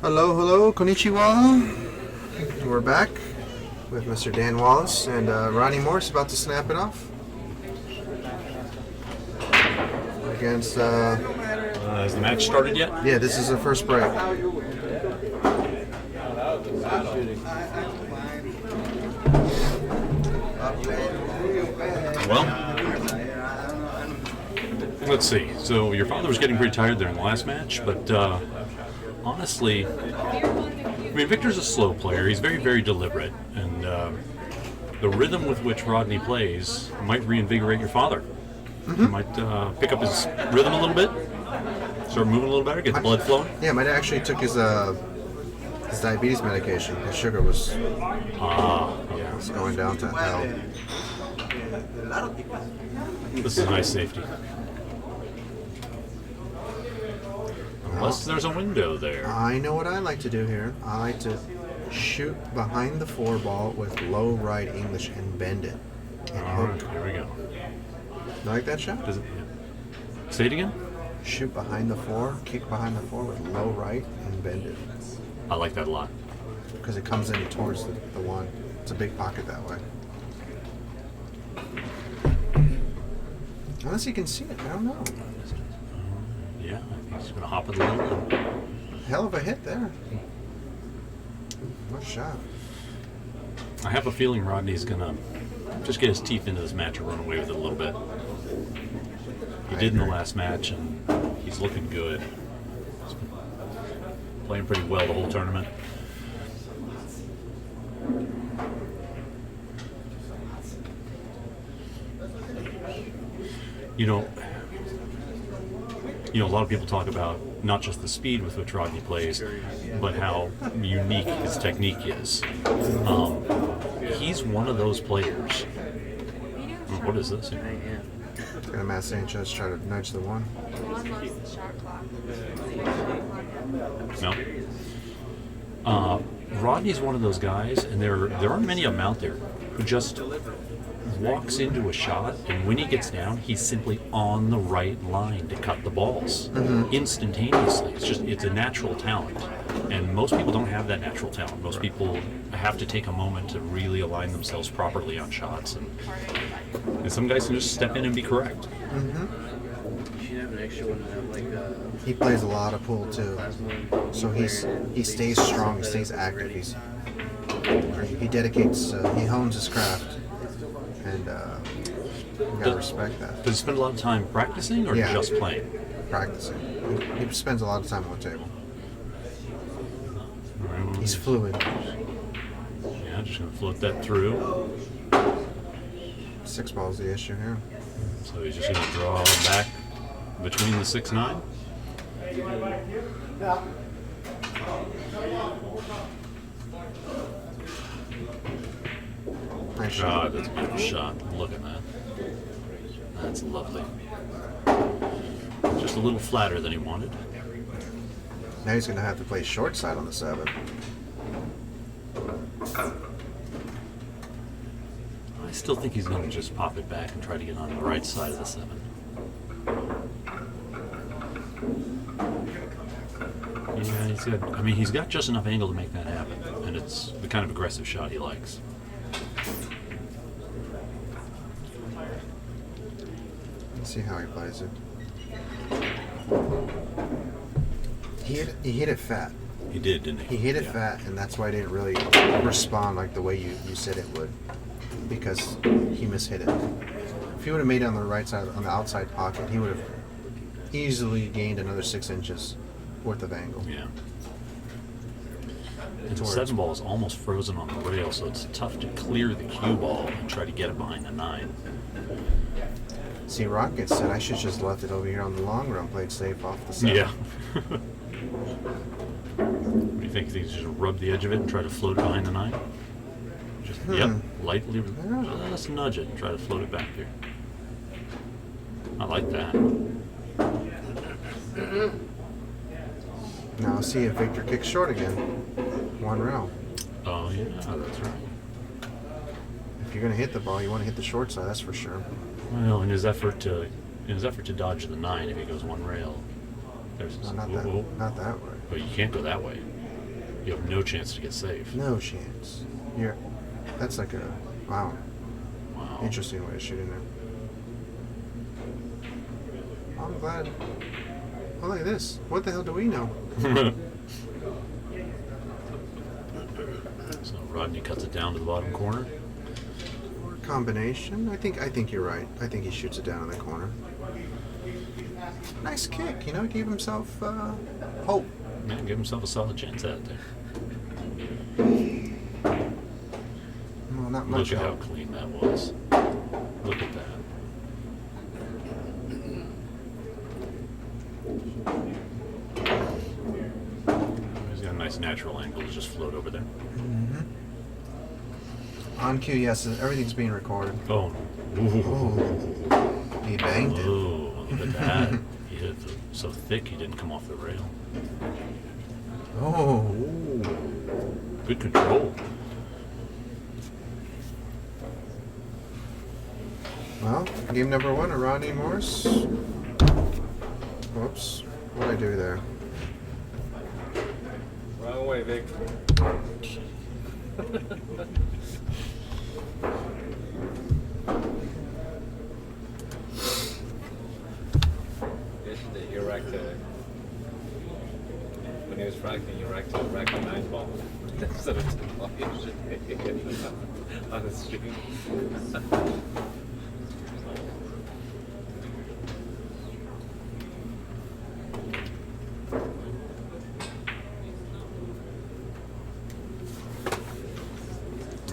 Hello, hello, konnichiwa. We're back with Mr. Dan Wallace and Rodney Morse about to snap it off against. Has the match started yet? Yeah, this is the first break. Well, let's see. So your father was getting pretty tired there in the last match, but honestly, I mean, Victor's a slow player. He's very, very deliberate, and the rhythm with which Rodney plays might reinvigorate your father. He might pick up his rhythm a little bit, start moving a little better, get the blood flowing. Yeah, might have actually took his diabetes medication. His sugar was going down to hell. This is a nice safety. Unless there's a window there. I know what I like to do here. I like to shoot behind the four ball with low right English and bend it. And Alright, here we go. You like that shot? Does it, yeah. Say it again? Shoot behind the four, kick behind the four with low right and bend it. I like that a lot. Because it comes in towards the one. It's a big pocket that way. Unless you can see it, I don't know. Yeah, I think he's going to hop it a little. Hell of a hit there. What shot. I have a feeling Rodney's going to just get his teeth into this match and run away with it a little bit. He did in the last match, and he's looking good. He's been playing pretty well the whole tournament. You know, a lot of people talk about not just the speed with which Rodney plays, but how unique his technique is. He's one of those players. What is this? Gonna Matt Sanchez try to nudge the one. No. Rodney's one of those guys, and there aren't many of them out there who just walks into a shot, and when he gets down, he's simply on the right line to cut the balls instantaneously. It's a natural talent, and most people don't have that natural talent. Most people have to take a moment to really align themselves properly on shots, and some guys can just step in and be correct. He plays a lot of pool too, so he stays strong, he stays active. He dedicates, he hones his craft. And you gotta respect that. Does he spend a lot of time practicing or just playing? Practicing. He spends a lot of time on the table. He's fluid. Yeah, just gonna float that through. 6 ball's the issue here. So he's just gonna draw back between the 6-9. Nice shot. That's a beautiful shot. Look at that. That's lovely. Just a little flatter than he wanted. Now he's going to have to play short side on the 7. I still think he's going to just pop it back and try to get on the right side of the 7. Yeah, he's got just enough angle to make that happen, and it's the kind of aggressive shot he likes. Let's see how he plays it. He hit it fat. He did, didn't he? He hit it fat, and that's why I didn't really respond like the way you said it would, because he mishit it. If he would have made it on the right side, on the outside pocket, he would have easily gained another 6 inches worth of angle. Yeah. And the 7 ball is almost frozen on the rail, so it's tough to clear the cue ball and try to get it behind the 9. See, Rocket said I should just left it over here on the long run, played safe off the 7. Yeah. What do you think? Just rub the edge of it and try to float it behind the 9? Just lightly, just nudge it and try to float it back there. I like that. Now see if Victor kicks short again. 1 rail. Oh yeah, that's right. If you're gonna hit the ball, you want to hit the short side. That's for sure. Well, in his effort to dodge the 9, if he goes 1 rail, there's No, not that way. But you can't go that way. You have no chance to get safe. No chance. That's like a wow. Wow. Interesting way to shoot in there. I'm glad. Oh, look at this. What the hell do we know? So Rodney cuts it down to the bottom corner. Combination. I think you're right. I think he shoots it down in the corner. Nice kick. Gave himself hope. Yeah, give himself a solid chance at it there. Well, not much Look at how help. clean that was. Look at that. He's got a nice natural angle to just float over there. On cue, yes. Everything's being recorded. Oh, Ooh. He banged it. oh, look at that. He hit it so thick he didn't come off the rail. Oh. Good control. Well, game number 1 of Rodney Morse. Whoops. What did I do there? Wrong way, Vic. Yesterday you racked when he was fracking, you racked a 9 ball instead of 10 ball yesterday on the stream.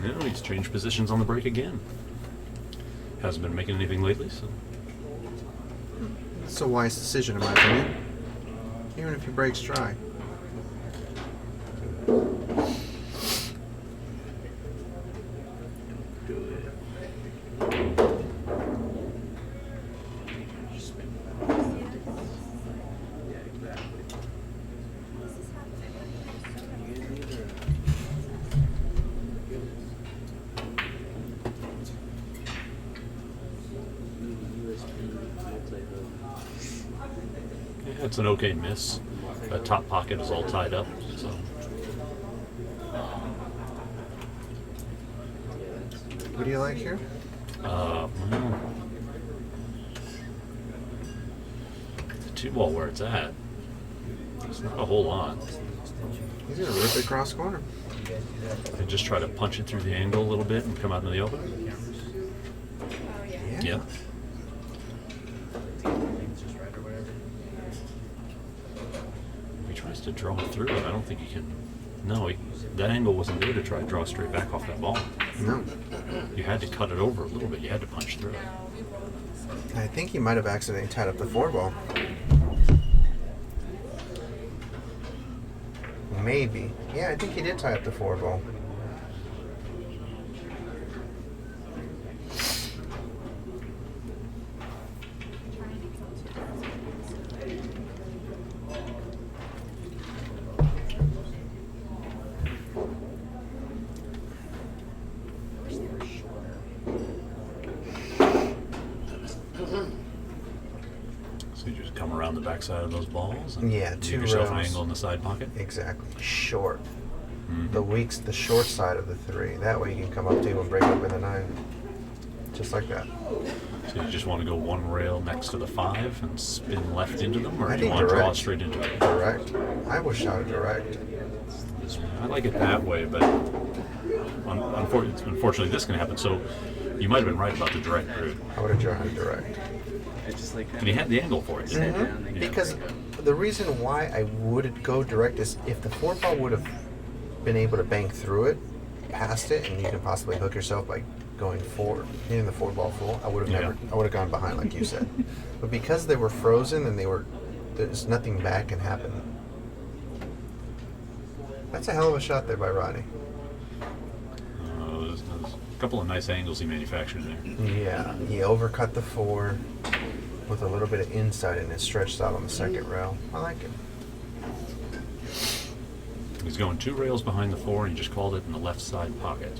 Yeah, he's changed positions on the break again. Hasn't been making anything lately, so. It's a wise decision, in my opinion. Even if he breaks dry. Yeah, it's an okay miss. The top pocket is all tied up, so. What do you like here? Well, the 2-ball where it's at, it's not a whole lot. He's gonna rip it across corner. And just try to punch it through the angle a little bit and come out in the open. Yeah. If he tries to draw through it, I don't think he can. No, that angle wasn't there to try to draw straight back off that ball. No. You had to cut it over a little bit. You had to punch through it. I think he might have accidentally tied up the 4-ball. Maybe. Yeah, I think he did tie up the 4-ball. So you just come around the backside of those balls and Yeah, give 2 yourself an rails. angle in the side pocket. Exactly. Short. Mhm. The short side of the 3. That way you can come up to and break up in the 9. Just like that. So you just want to go one rail next to the 5 and spin left into them, or I do you think want to draw direct. straight into it? Direct. I wish shot it direct. I like it that way, but unfortunately this can happen. So you might have been right about the direct route. I would have drawn it direct. It's just like And he had the angle for it. Mhm. Because the reason why I would go direct is if the 4-ball would have been able to bank through it, past it, and you can possibly hook yourself by going forward, hitting the 4-ball full, I would have never. I would have gone behind, like you said. But because they were frozen and there's nothing back can happen. That's a hell of a shot there by Rodney. There's a couple of nice angles he manufactured there. Yeah, he overcut the 4 with a little bit of inside and it stretched out on the second rail. I like it. He's going 2 rails behind the 4, and he just called it in the left side pocket.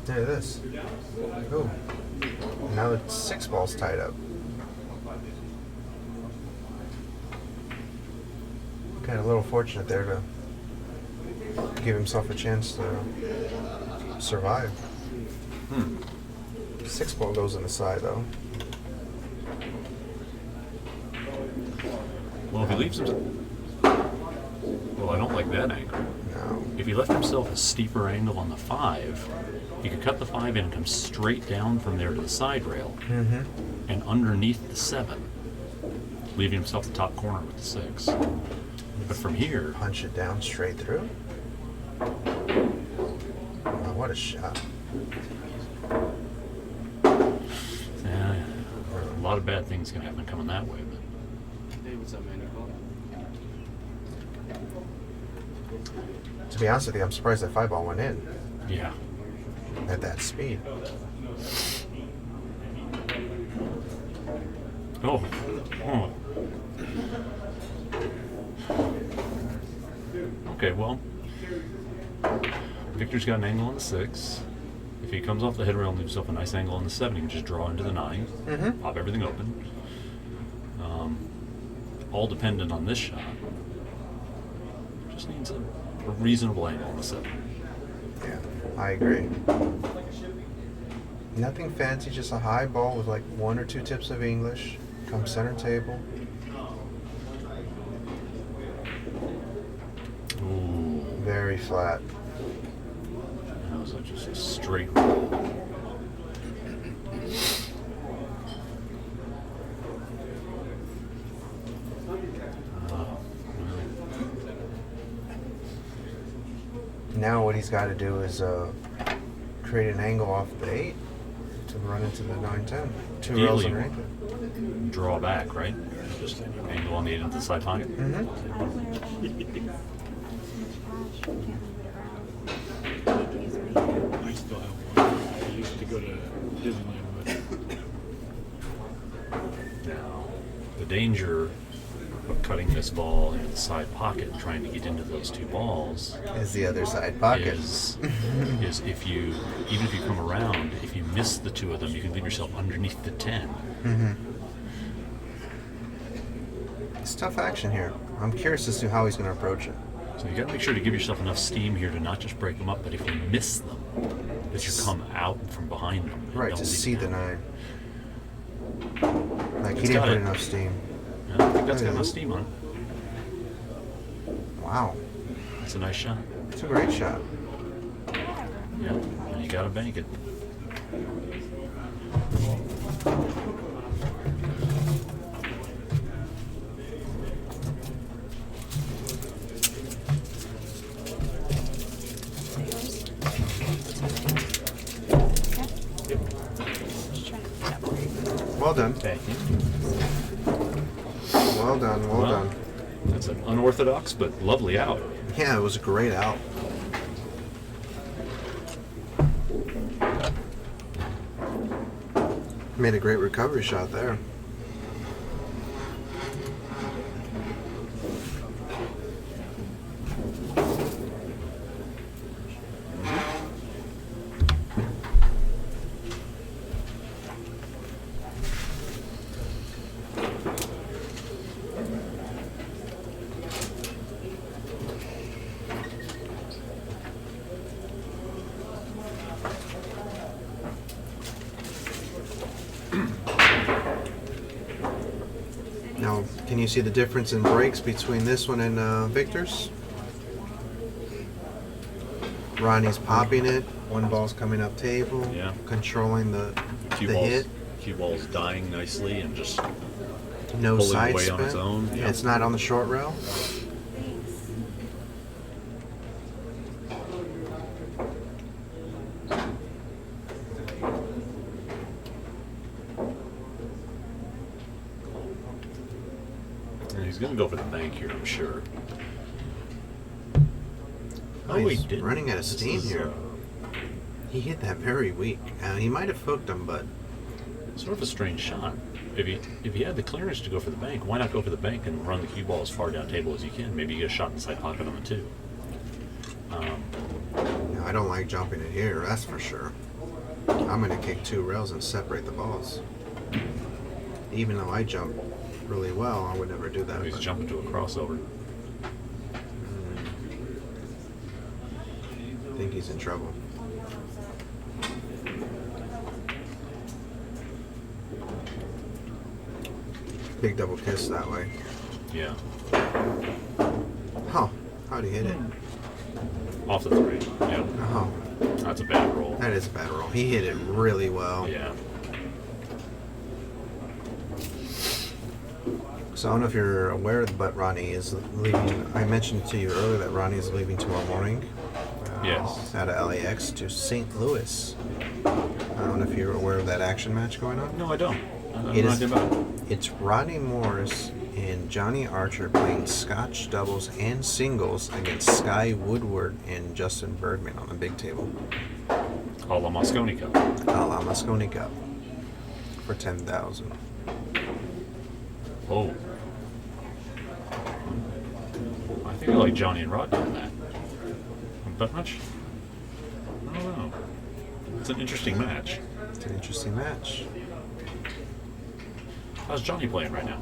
Look at this. Oh, now the 6 ball's tied up. Kind of a little fortunate there to give himself a chance to survive. 6 ball goes in the side though. Well, if he leaves himself... Well, I don't like that angle. No. If he left himself a steeper angle on the 5, he could cut the 5 in and come straight down from there to the side rail and underneath the 7, leaving himself the top corner with the 6. But from here... Punch it down straight through. Oh, what a shot. Yeah, a lot of bad things can happen coming that way. But Hey, what's up, man? You called? To be honest with you, I'm surprised that 5 ball went in yeah. at that speed. Oh. Okay, well, Victor's got an angle on the 6. If he comes off the head rail and leaves himself a nice angle on the 7, he can just draw into the 9, pop everything open. All dependent on this shot. Just needs a reasonable angle on the 7. Yeah, I agree. Nothing fancy, just a high ball with like 1 or 2 tips of English. Come center table. Ooh, Very flat. that was just a straight roll. Now what he's got to do is create an angle off the 8 to run into the 9-10. 2 rails Ideally, underneath it. draw back, right? Just angle on the 8 into the side pocket. I still have one. I used to go to Disneyland with. Now, the danger of cutting this ball into the side pocket and trying to get into those 2 balls Is the other side pocket. is if you, even if you come around, if you miss the 2 of them, you can leave yourself underneath the 10. It's tough action here. I'm curious as to how he's going to approach it. So you got to make sure to give yourself enough steam here to not just break them up, but if you miss them, that you come out from behind them. and Right, don't to leave see the them. 9. Like, he It's didn't got put it. enough steam. Yeah, I think that's got enough steam on it. Wow. It's a nice shot. It's a great shot. Yeah, and you got to bank it. Well done. Thank you. Well done. Well Well, done. That's an unorthodox but lovely out. Yeah, it was a great out. Made a great recovery shot there. Now, can you see the difference in breaks between this one and Victor's? Rodney's popping it. One ball's coming up table. Yeah. Controlling the Cue hit. ball's dying nicely and just No pulling side away spin. on its own. Yeah. It's not on the short rail. And he's going to go for the bank here, I'm sure. Oh, he he's didn't. running out of This steam is, here. He hit that very weak. He might have hooked him, but Sort of a strange shot. If he had the clearance to go for the bank, why not go for the bank and run the cue ball as far down table as you can? Maybe you get a shot in the side pocket on it too. I don't like jumping it here, that's for sure. I'm gonna kick 2 rails and separate the balls. Even though I jump really well, I would never do that. He's but- jumping to a crossover. I think he's in trouble. Big double kiss that way. Yeah. Huh. How'd he hit it? Off the 3. Yeah. Oh, That's a bad roll. that is a bad roll. He hit it really well. Yeah. So I don't know if you're aware, but Rodney is leaving. I mentioned to you earlier that Rodney is leaving tomorrow morning. Yes. Out of LAX to St. Louis. I don't know if you're aware of that action match going on. No, I don't. I don't It know is- anything about it. It's Rodney Morris and Johnny Archer playing Scotch doubles and singles against Sky Woodward and Justin Bergman on the big table. A la Mosconi Cup. A la Mosconi Cup for 10,000. Oh. I think I like Johnny and Rodney on that. That much? I don't know. It's an interesting match. It's an interesting match. How's Johnny playing right now?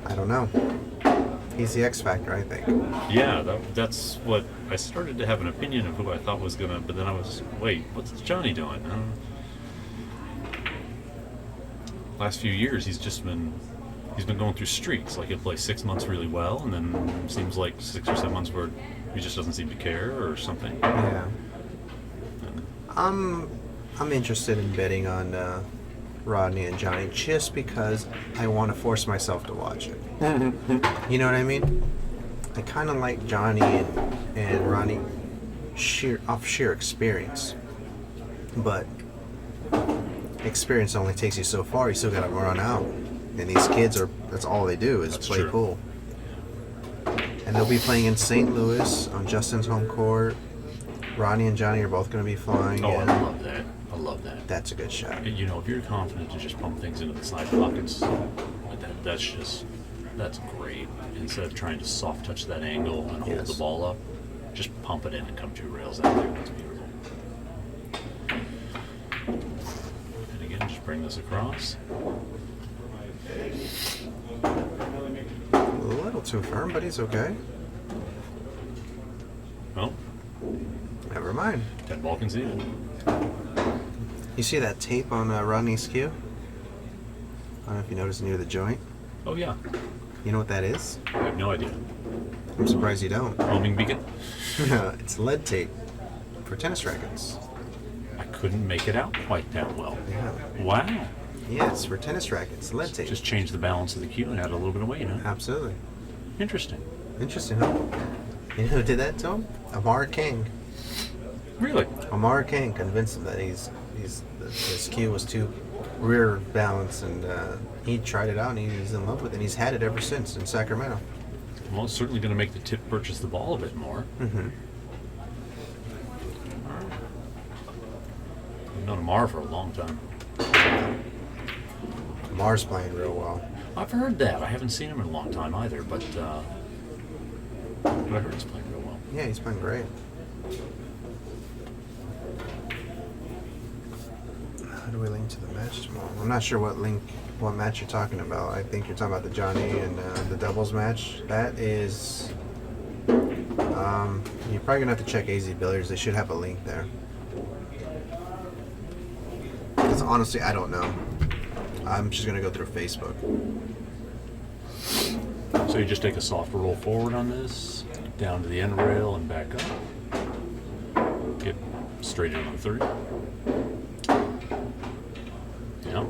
I don't know. He's the X Factor, I think. Yeah, that's what I started to have an opinion of who I thought was gonna, but then I was, wait, what's Johnny doing? Last few years, he's been going through streaks. Like he'll play 6 months really well, and then seems like 6 or 7 months where he just doesn't seem to care or something. Yeah. And I'm interested in betting on Rodney and Johnny just because I want to force myself to watch it. You know what I mean? I kind of like Johnny and Rodney off sheer experience, but experience only takes you so far. You still got to run out, and these kids that's all they do is That's play true. pool. And they'll be playing in St. Louis on Justin's home court. Rodney and Johnny are both going to be flying. oh, I in. love that. I love that. That's a good shot. You know, if you're confident to just pump things into the side pockets, that's great. Instead of trying to soft touch that angle and hold Yes. the ball up, just pump it in and come 2 rails out there. That's beautiful. And again, just bring this across. A little too firm, but he's okay. Well, Never mind. 10 ball conceded. You see that tape on Rodney's cue? I don't know if you noticed near the joint. Oh yeah, You know what that is? I have no idea. I'm surprised you don't. Homing beacon? It's lead tape for tennis rackets. I couldn't make it out quite that well. Yeah. Wow. Yes, for tennis rackets, lead tape. Just change the balance of the cue and add a little bit of weight, huh? Absolutely. Interesting. Interesting, huh? You know who did that to him? Amar King. Really? Amar King convinced him that his cue was too rear balanced, and he tried it out and he's in love with it. And he's had it ever since in Sacramento. Well, it's certainly going to make the tip purchase the ball a bit more. Mm-hmm. I've known Amar for a long time. Amar's playing real well. I've heard that. I haven't seen him in a long time either, but I heard he's playing real well. Yeah, he's playing great. How do we link to the match tomorrow? I'm not sure what match you're talking about. I think you're talking about the Johnny and the doubles match. That is, you're probably gonna have to check AZ Billiards. They should have a link there. Because honestly, I don't know. I'm just gonna go through Facebook. So you just take a soft roll forward on this, down to the end rail and back up. Get straight in on 30. Yeah.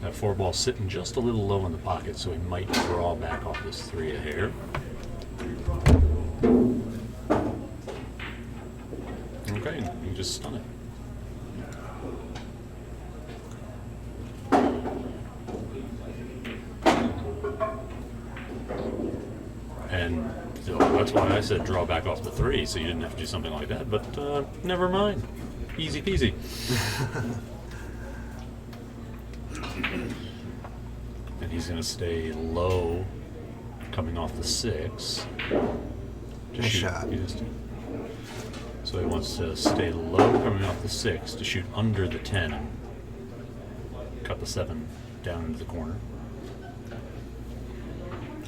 That 4 ball sitting just a little low in the pocket, so he might draw back off this 3 a hair. Okay, you just stun it. And so that's why I said draw back off the 3, so you didn't have to do something like that. But never mind, easy peasy. And he's going to stay low, coming off the 6. Nice shot. So he wants to stay low coming off the 6 to shoot under the 10 and cut the 7 down into the corner.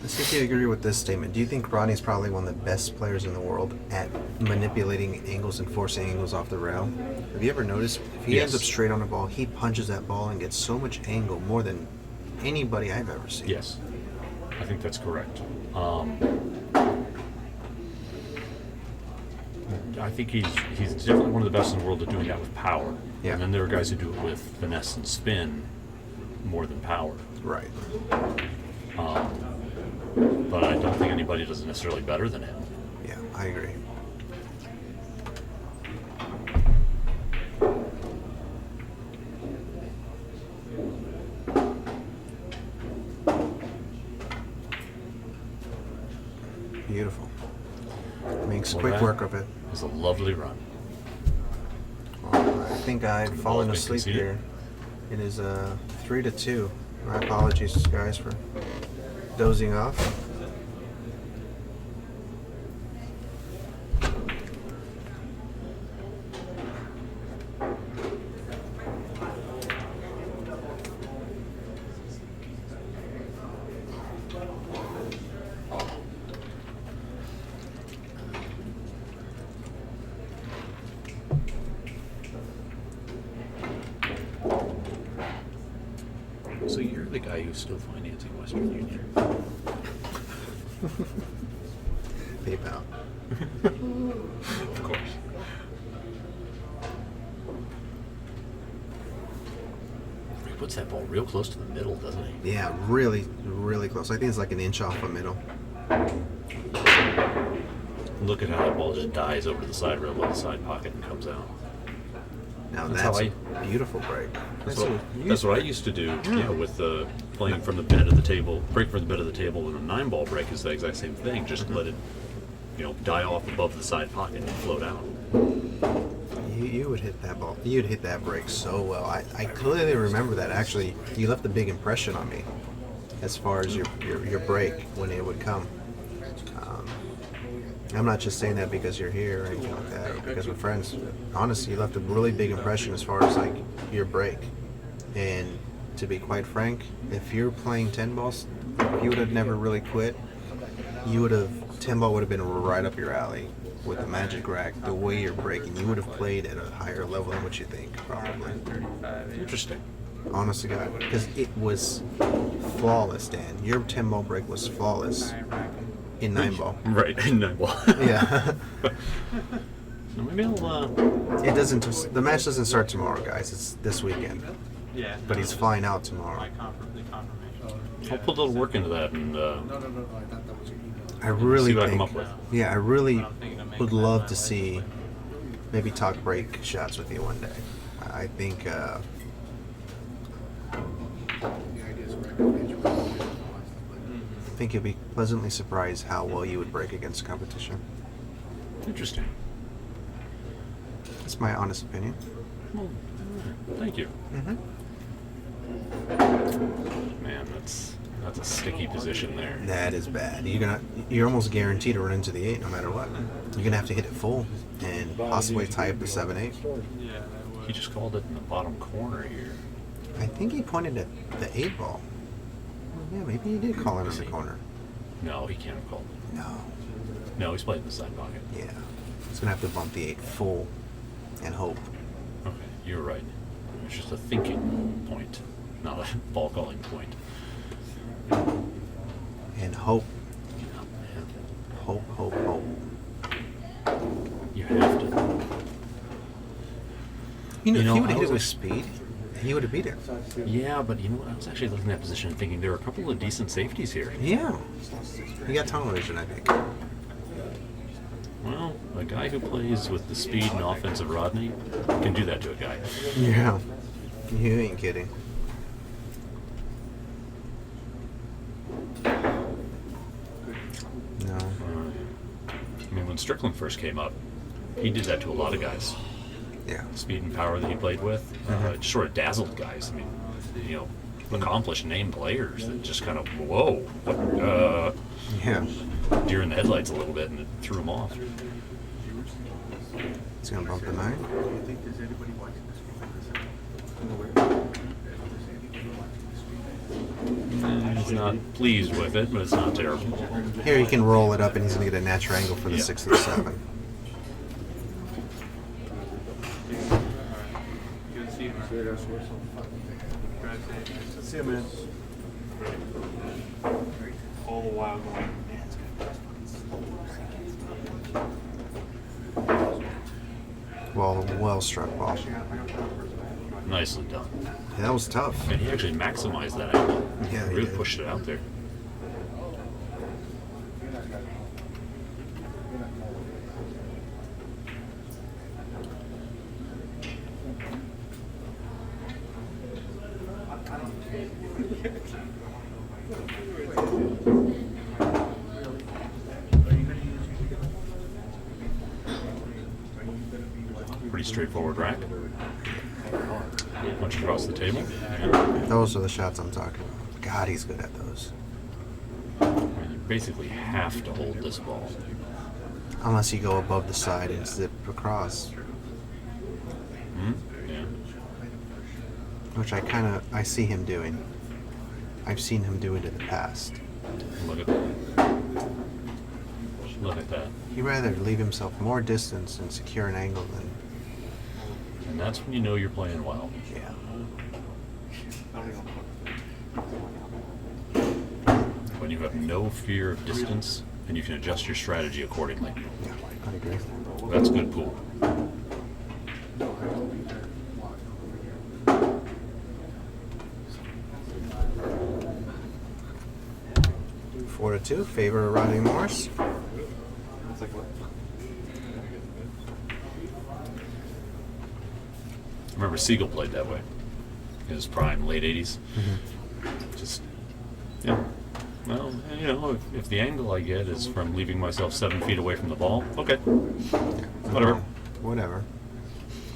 Let's see if you agree with this statement. Do you think Rodney's probably one of the best players in the world at manipulating angles and forcing angles off the rail? Have you ever noticed if he ends up Yes. straight on the ball, he punches that ball and gets so much angle more than anybody I've ever seen? Yes, I think that's correct. I think he's definitely one of the best in the world at doing that with power. Yeah. And then there are guys who do it with finesse and spin more than power. Right. But I don't think anybody does it necessarily better than him. Yeah, I agree. Beautiful. Makes Well, quick that work of it. It's a lovely run. I think I've fallen been asleep conceded. here. It is 3-2. My apologies, guys, for dozing off. So you're the guy who's still financing Western Union. PayPal. Of course. He puts that ball real close to the middle, doesn't he? Yeah, really, really close. I think it's like an inch off the middle. Look at how that ball just dies over to the side rail, the side pocket, and comes out. Now That's that's, how a beautiful break. That's what I used to do. Yeah, with playing from the bed of the table, break from the bed of the table, and a 9-ball break is the exact same thing. Just let it, die off above the side pocket and float out. You would hit that ball. You'd hit that break so well. I clearly remember that. Actually, you left a big impression on me as far as your break when it would come. I'm not just saying that because you're here or anything like that, or because we're friends. Honestly, you left a really big impression as far as like your break. And to be quite frank, if you're playing 10 balls, if you would have never really quit, 10 ball would have been right up your alley with the magic rack. The way you're breaking, you would have played at a higher level than what you think, probably. Interesting. Honest to God, because it was flawless, Dan. Your 10 ball break was flawless in 9 ball. Right, 9-ball. Yeah. So maybe I'll. It doesn't. The match doesn't start tomorrow, guys. It's this weekend. Yeah. But he's flying out tomorrow. The confirmation. I'll put a little work into that and I really see what I come think. up with. Yeah, I really would love to see maybe talk break shots with you one day. I think. I think you'll be pleasantly surprised how well you would break against competition. Interesting. That's my honest opinion. Well, thank you. Mm-hmm. Man, that's a sticky position there. That is bad. You're almost guaranteed to run into the 8 no matter what. You're gonna have to hit it full and possibly tie up the 7-8. Yeah, that would. He just called it in the bottom corner here. I think he pointed at the 8 ball. Yeah, maybe he did call it in the corner. No, he can't have called it. No. No, he's played in the side pocket. Yeah. He's gonna have to bump the 8 full and hope. Okay, you're right. It's just a thinking point, not a ball calling point. And hope. Yeah, Hope, hope, hope. you have to. If he I would have hit was it with speed, he would have beat it. Yeah, but you know what? I was actually looking at that position and thinking there are a couple of decent safeties here. Yeah. He got tunnel vision, I think. Well, a guy who plays with the speed and offense of Rodney can do that to a guy. Yeah. You ain't kidding. No. I mean, when Strickland first came up, he did that to a lot of guys. Yeah. Speed and power that he played with, just sort of dazzled guys. I mean, accomplished name players that just kind of, whoa, Yeah. deer in the headlights a little bit, and it threw him off. He's gonna bump the 9. He's not pleased with it, but it's not terrible. Here he can roll it up, and he's gonna get a natural angle for the Yeah. 6 or 7. See you, man. All the while going. Well struck ball. Nicely done. Yeah, that was tough. And he actually maximized that angle. Yeah, he really did. pushed it out there. Pretty straightforward rack. Punch across the table. Yeah. Those are the shots I'm talking about. God, he's good at those. You basically have to hold this ball. Unless you go above the side and zip across, Yeah. which I see him doing. I've seen him do it in the past. Look at that. Look at that. He'd rather leave himself more distance and secure an angle than, And that's when you know you're playing well. yeah. When you have no fear of distance and you can adjust your strategy accordingly. Yeah, I agree. That's good pool. 4-2, favor of Rodney Morris. I remember Siegel played that way in his prime, late 80s. Just, yeah. Well, you know, if the angle I get is from leaving myself 7 feet away from the ball, okay. Whatever. Whatever.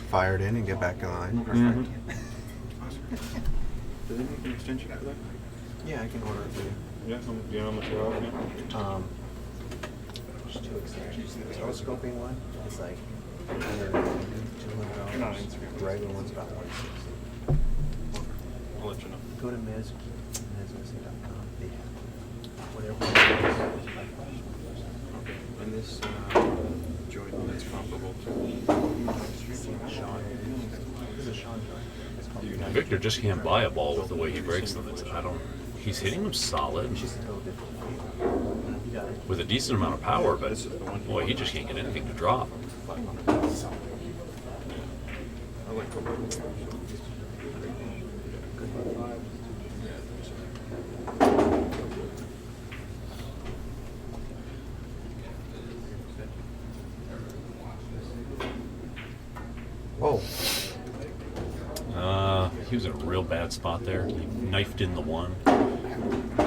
Fire it in and get back in line. Mhm. Do they make an extension for that? Yeah, I can order it for you. Yeah, do you know how much they're all There's 2 extensions. The telescoping one is like $200. The regular one's about $160. I'll let you know. Go to Mezz, MWST.com. They have whatever. Okay. And this joint that's comparable to Sean. This is a Sean joint. It's called Victor just can't buy a ball with the way he breaks them. He's hitting them solid It's just a little different. You got it. with a decent amount of power, but boy, he just can't get anything to drop. I like the Whoa. He was in a real bad spot there. He knifed in the 1,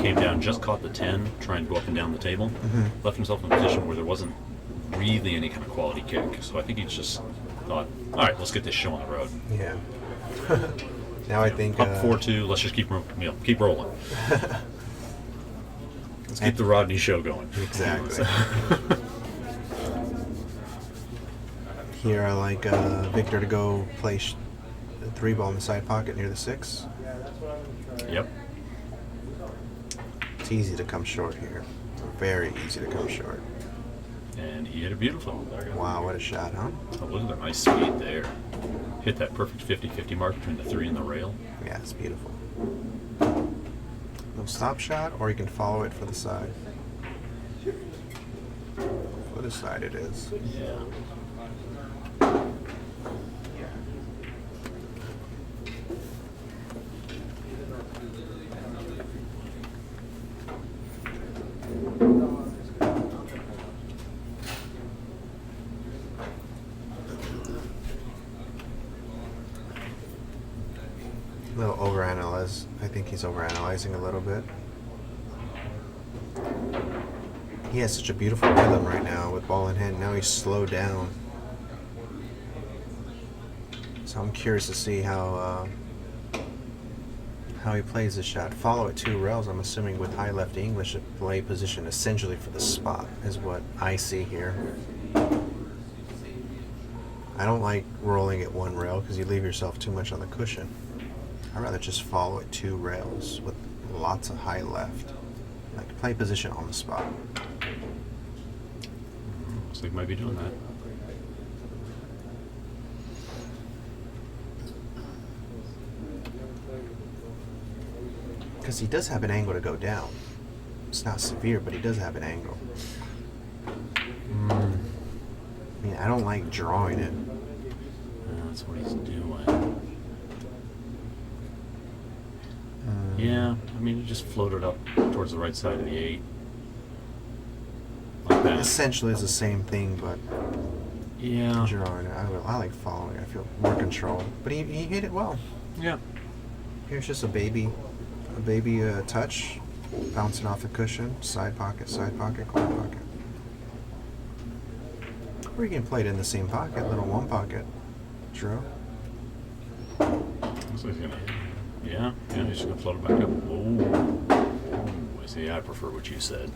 came down, just caught the 10, trying to go up and down the table, left himself in a position where there wasn't really any kind of quality kick. So I think he just thought, all right, let's get this show on the road. Yeah. Now I think Up 4-2, let's just keep rolling. Let's keep the Rodney show going. Exactly. Here I like Victor to go play the 3 ball in the side pocket near the 6. Yep. It's easy to come short here. Very easy to come short. And he hit it beautiful. Wow, what a shot, huh? Oh, look at the nice speed there. Hit that perfect 50-50 mark between the 3 and the rail. Yeah, it's beautiful. No stop shot, or you can follow it for the side. For the side it is. Yeah. A little overanalyze. I think he's overanalyzing a little bit. He has such a beautiful rhythm right now with ball in hand. Now he's slowed down. So I'm curious to see how he plays this shot. Follow it 2 rails, I'm assuming with high left English, a play position essentially for the spot is what I see here. I don't like rolling it one rail because you leave yourself too much on the cushion. I'd rather just follow it 2 rails with lots of high left. Like play position on the spot. Looks like he might be doing that. Because he does have an angle to go down. It's not severe, but he does have an angle. I mean, I don't like drawing it. That's what he's doing. Yeah, I mean, you just float it up towards the right side of the 8. Like that. Essentially, it's the same thing, but Yeah. drawing it. I like following it. I feel more control. But he hit it well. Yeah. Here's just a baby touch, bouncing off the cushion, side pocket, corner pocket. Or you can play it in the same pocket, little one pocket. Draw. Looks like he's gonna. Yeah, he's just gonna float it back up. Oh, see, I prefer what you said.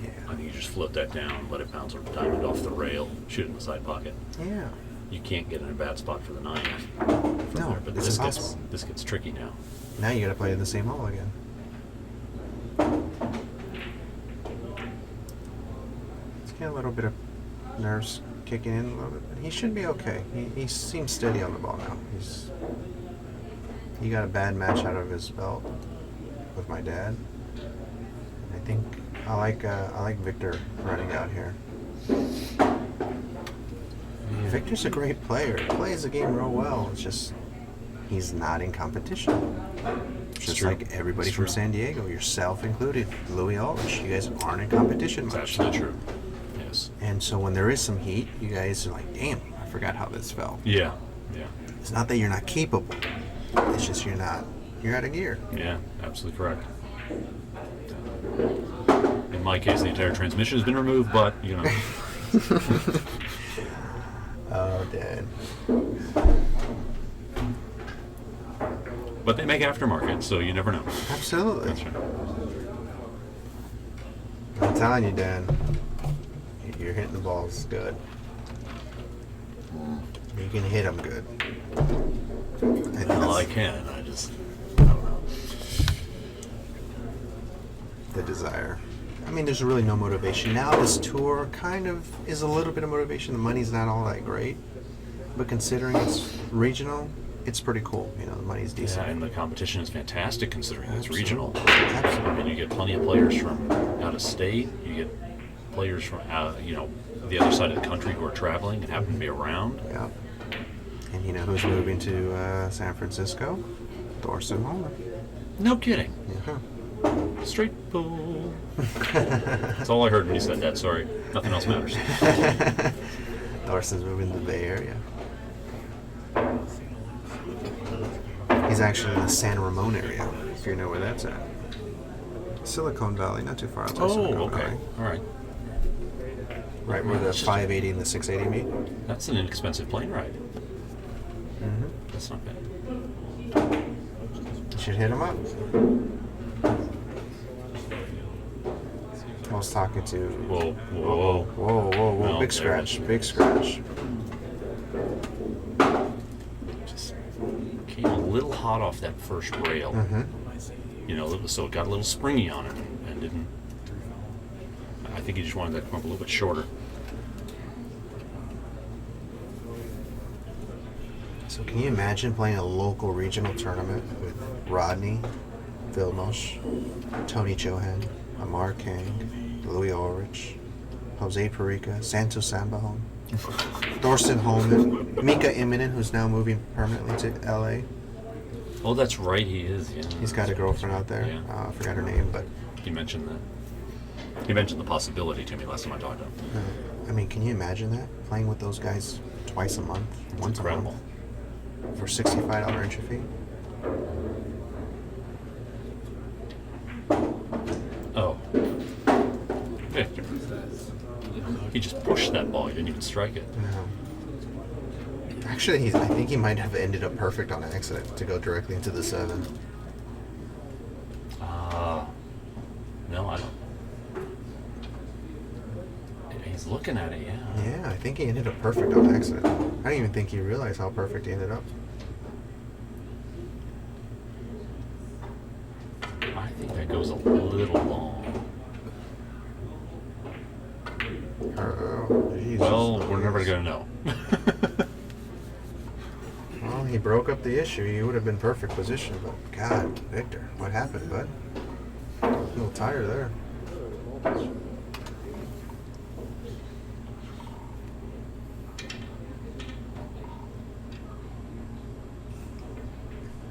I Yeah. think you just float that down, let it bounce over diamond off the rail, shoot it in the side pocket. Yeah. You can't get in a bad spot for the 9. No, There, but it's impossible. this gets tricky now. Now you gotta play in the same hole again. He's got a little bit of nerves kicking in a little bit, but he should be okay. He seems steady on the ball now. He got a bad match out of his belt with my dad. I think I like Victor running out here. Victor's a great player. He plays the game real well. It's just he's not in competition. Just true. like everybody It's from true. San Diego, yourself included, Louis Ulrich. You guys aren't in competition It's much. absolutely true. Yes. And so when there is some heat, you guys are like, damn, I forgot how this felt. Yeah. Yeah. It's not that you're not capable. It's just you're out of gear. Yeah. Absolutely correct. In my case, the entire transmission has been removed, but you know. Oh, Dad. But they make aftermarket, so you never know. Absolutely. That's right. I'm telling you, Dan, you're hitting the balls good. You can hit them good. I think Well, I that's can. I don't know. the desire. I mean, there's really no motivation. Now this tour kind of is a little bit of motivation. The money's not all that great. But considering it's regional, it's pretty cool. You know, the money's decent. Yeah, and the competition is fantastic considering it's Absolutely. regional. Absolutely. I mean, you get plenty of players from out of state. You get players from the other side of the country who are traveling and happen to be around. Yeah. And you know who's moving to San Francisco? Thorsten Homer. No kidding. Yeah. Straight bull. That's all I heard when he said that. Sorry, nothing else matters. Thorsten's moving to the Bay Area. He's actually in the San Ramon area, if you know where that's at. Silicon Valley, not too far outside Oh, Silicon okay, Valley. all right. Right where the 580 and the 680 meet. That's an inexpensive plane ride. Mm-hmm. That's not bad. You should hit him up. I was talking to... Whoa, whoa, Whoa. No, Big there it scratch, is. big scratch. just came a little hot off that first rail. Mm-hmm. You know, so it got a little springy on it and didn't. I think he just wanted that to come up a little bit shorter. So can you imagine playing a local regional tournament with Rodney, Vilmos, Tony Chohan, Amar King, Louis Ulrich, Jose Perica, Santos Sambahon, Thorsten Holman, Mika Immonen, who's now moving permanently to LA. Oh, that's right, he is. Yeah, He's got a girlfriend out there. Yeah. I forgot her name, but He mentioned that. He mentioned the possibility to me last time I talked to him. I mean, can you imagine that? Playing with those guys twice a month, once incredible. a month, for $65 entry fee? Oh. Victor. He just pushed that ball. He didn't even strike it. No. Actually, I think he might have ended up perfect on accident to go directly into the 7. No, I don't. He's looking at it, yeah. Yeah, I think he ended up perfect on accident. I didn't even think he realized how perfect he ended up. I think that goes a little long. Oh, Jesus. Well, we're never going to know. Well, he broke up the issue. He would have been perfect position, but God, Victor, what happened, bud? A little tired there.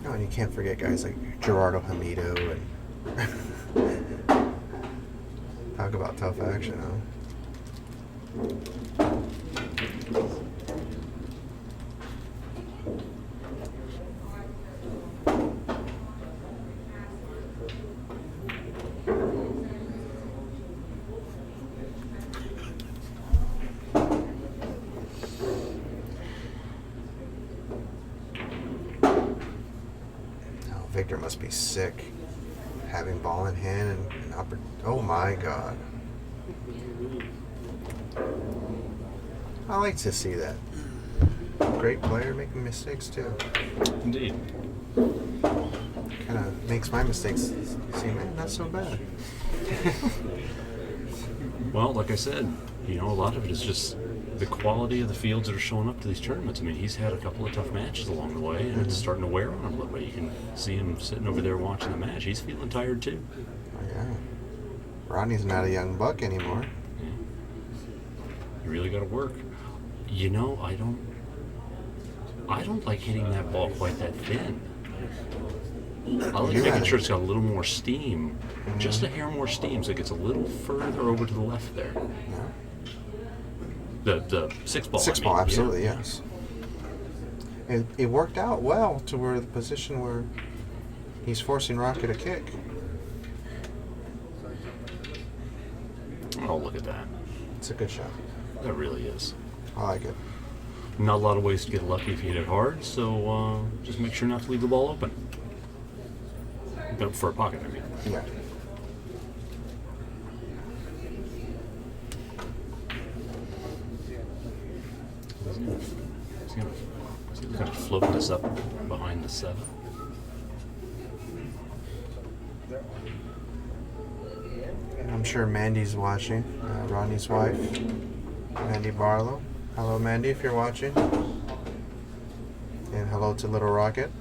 Oh, and you can't forget guys like Gerardo Hamido and talk about tough action, huh? Victor must be sick, having ball in hand and oh my God! I like to see that. Great player making mistakes too. Indeed. Kind of makes my mistakes seem not so bad. Well, like I said, you know, a lot of it is just the quality of the fields that are showing up to these tournaments. I mean, he's had a couple of tough matches along the way, and it's starting to wear on him a little bit. You can see him sitting over there watching the match. He's feeling tired too. Oh, yeah. Rodney's not a young buck anymore. Yeah. You really got to work. You know, I don't like hitting that ball quite that thin. I like making sure it's got a little more steam, just a hair more steam, so it gets a little further over to the left there. Yeah. The six ball. Six I ball, mean, absolutely, yeah. yes. It worked out well to where the position where he's forcing Rocket to kick. Oh, look at that. It's a good shot. That really is. I like it. Not a lot of ways to get lucky if you hit it hard, so just make sure not to leave the ball open. For a pocket, I mean. Yeah. He's going to float this up behind the 7. I'm sure Mandy's watching. Rodney's wife, Mandy Barlow. Hello, Mandy, if you're watching. And hello to Little Rocket.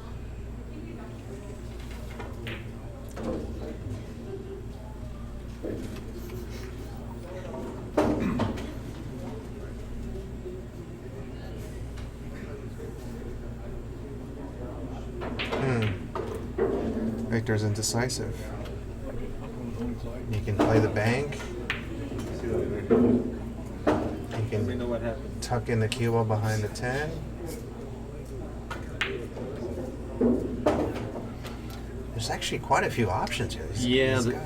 Victor's indecisive. You can play the bank. You Let me know can what happened. tuck in the cue ball behind the 10. There's actually quite a few options here. Yeah, there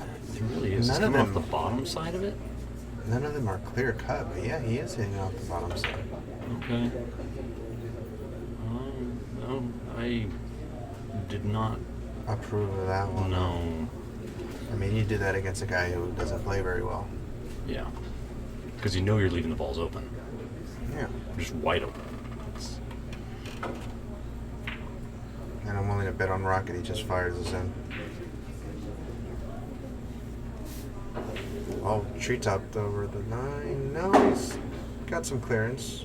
really is. It's None of coming off them- the bottom side of it. None of them are clear cut, but yeah, he is hitting off the bottom side. Okay. No, I did not. Approve of that one. No. I mean, you did that against a guy who doesn't play very well. Yeah. Because you know you're leaving the balls open. Yeah. Just wide open. It's, And I'm willing to bet on Rocket he just fires us in. Oh, treetop over the 9. No, he's got some clearance.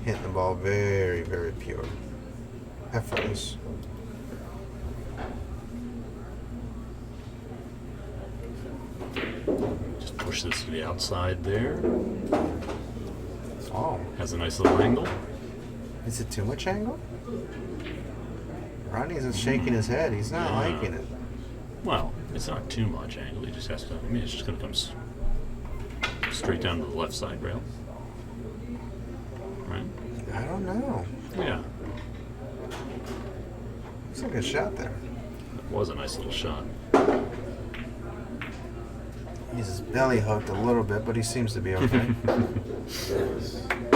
Hitting the ball very, very pure. Effortless. just push this to the outside there. Oh, Has a nice little angle. is it too much angle? Rodney's just shaking his head. He's not liking it. Well, it's not too much angle. He just has to. I mean, it's just going to come straight down to the left side rail. Right? I don't know. Yeah. It's a good shot there. That was a nice little shot. He's belly hooked a little bit, but he seems to be okay.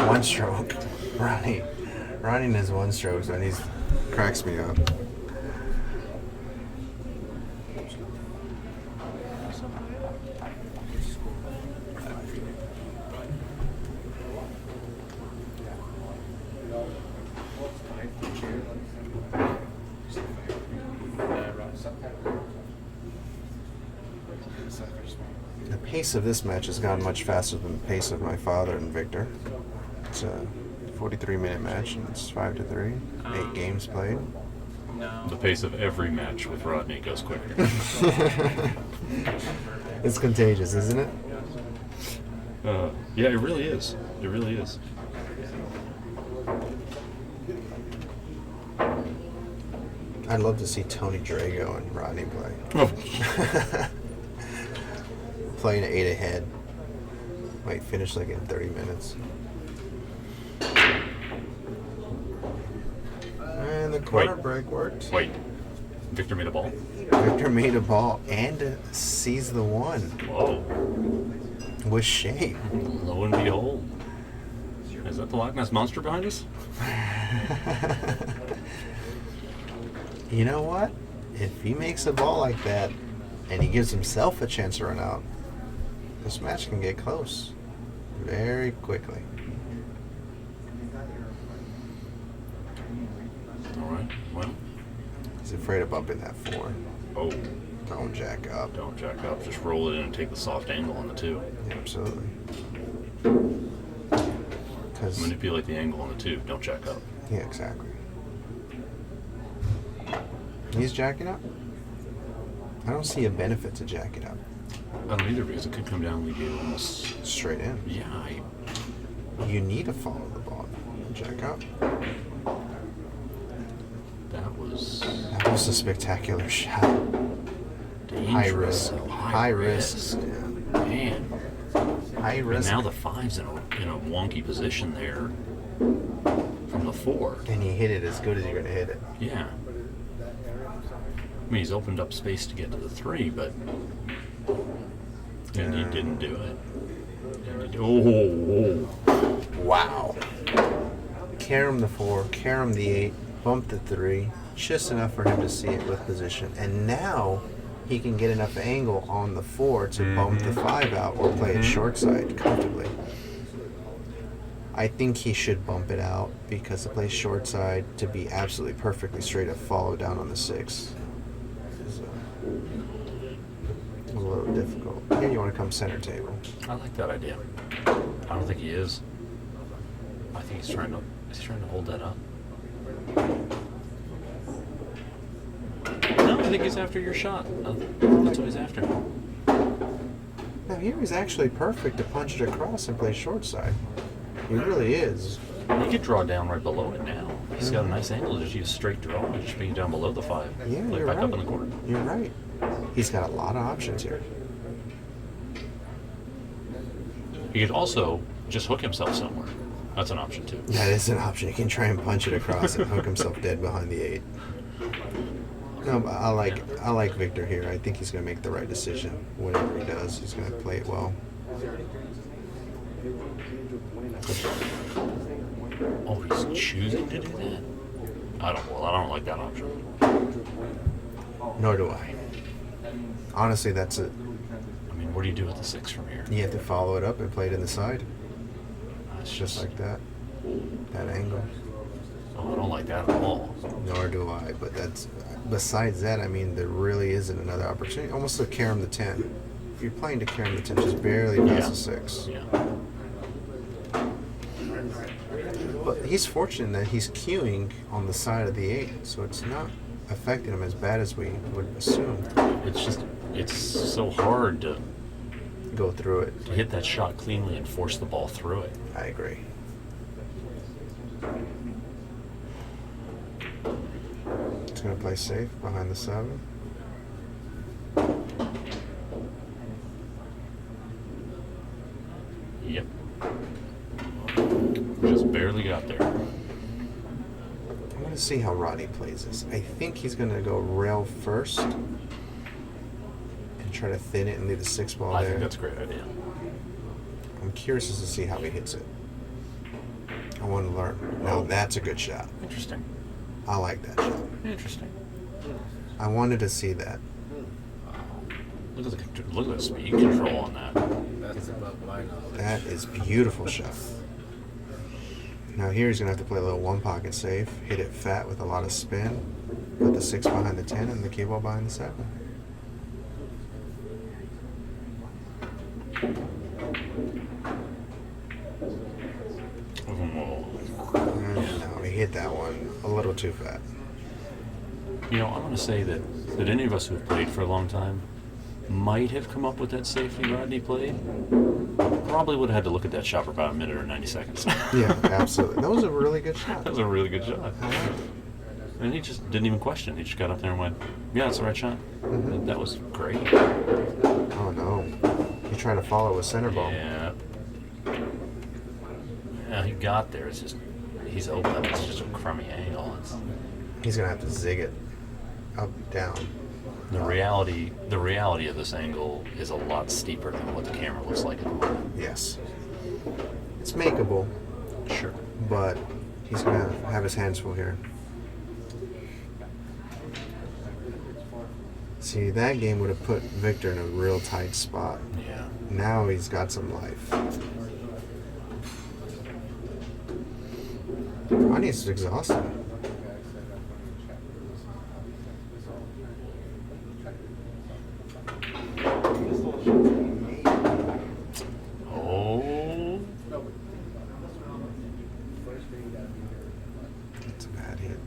One stroke. Ronnie and his one strokes, and he cracks me up. pace of this match has gone much faster than the pace of my father and Victor. It's a 43-minute match, and it's 5-3. 8 games played. The pace of every match with Rodney goes quicker. It's contagious, isn't it? Yeah, it really is. It really is. I'd love to see Tony Deigo and Rodney play. Oh. Playing 8 ahead. Might finish like in 30 minutes. And the corner break worked. Wait. Victor made a ball? Victor made a ball and seized the one. Whoa. With shame. Lo and behold. Is that the Loch Ness Monster behind us? You know what? If he makes a ball like that and he gives himself a chance to run out, this match can get close very quickly. All right. Well. He's afraid of bumping that 4. Oh. Don't jack up. Don't jack up. Just roll it in and take the soft angle on the 2. Yeah, absolutely. Because Manipulate the angle on the 2. Don't jack up. yeah, exactly. He's jacking up. I don't see a benefit to jacking up. I don't either, because it could come down and leave you almost. Straight in. Yeah. You need to follow the ball. Jack up. That was That was a spectacular shot. dangerous. High risk. So High risk. Yeah. Man. High And risk. now the 5's in a wonky position there from the 4. And he hit it as good as you're going to hit it. Yeah. I mean, he's opened up space to get to the 3, but and he didn't do it. And oh. Wow. Carom the 4, Carom the 8, bump the 3, just enough for him to see it with position. And now he can get enough angle on the 4 to bump the 5 out or play it short side comfortably. I think he should bump it out because to play short side to be absolutely perfectly straight up follow down on the 6 is a little difficult. Here you want to come center table. I like that idea. I don't think he is. I think he's trying to hold that up. No, I think he's after your shot. That's what he's after. Now here he's actually perfect to punch it across and play short side. He really is. He could draw down right below it now. He's got a nice angle to just use straight draw and just bring it down below the 5. Yeah, like you're back right. up in the corner. You're right. He's got a lot of options here. He could also just hook himself somewhere. That's an option too. That is an option. He can try and punch it across and hook himself dead behind the 8. No, but I like Victor here. I think he's going to make the right decision. Whatever he does, he's going to play it well. Oh, he's choosing to do that? I don't like that option. Nor do I. Honestly, that's it. I mean, what do you do with the 6 from here? You have to follow it up and play it in the side. It's Just like that. That angle. Oh, I don't like that at all. Nor do I. But that's besides that, I mean, there really isn't another opportunity. Almost like Carom the 10. If you're playing to Carom the 10, just barely past the 6. Yeah. But he's fortunate that he's queuing on the side of the 8, so it's not affecting him as bad as we would assume. It's so hard to Go through it. hit that shot cleanly and force the ball through it. I agree. It's going to play safe behind the 7. Yep. Just barely got there. I'm going to see how Rodney plays this. I think he's going to go rail first and try to thin it and leave the 6 ball I there. think that's a great idea. I'm curious as to see how he hits it. I want to learn. Now that's a good shot. Interesting. I like that shot. Interesting. I wanted to see that. Look at the speed control on that. That's above my knowledge. That is beautiful shot. Now here he's going to have to play a little one pocket safe, hit it fat with a lot of spin, put the 6 behind the 10 and the cue ball behind the 7. too fat. You know, I'm going to say that any of us who have played for a long time might have come up with that safely Rodney played. Probably would have had to look at that shot for about a minute or 90 seconds. Yeah, absolutely. That was a really good shot. That was a really good shot. I like it. And he just didn't even question. He just got up there and went, yeah, that's the right shot. Mhm. That was great. Oh no. You try to follow a center ball. Yeah. Yeah, he got there. It's just, he's open. It's just a crummy angle. He's gonna have to zig it up, down. The reality of this angle is a lot steeper than what the camera looks like at the moment. Yes. It's makeable, Sure. but he's gonna have his hands full here. See, that game would have put Victor in a real tight spot. Yeah. Now he's got some life. Rodney's exhausted. Oh. That's a bad hit.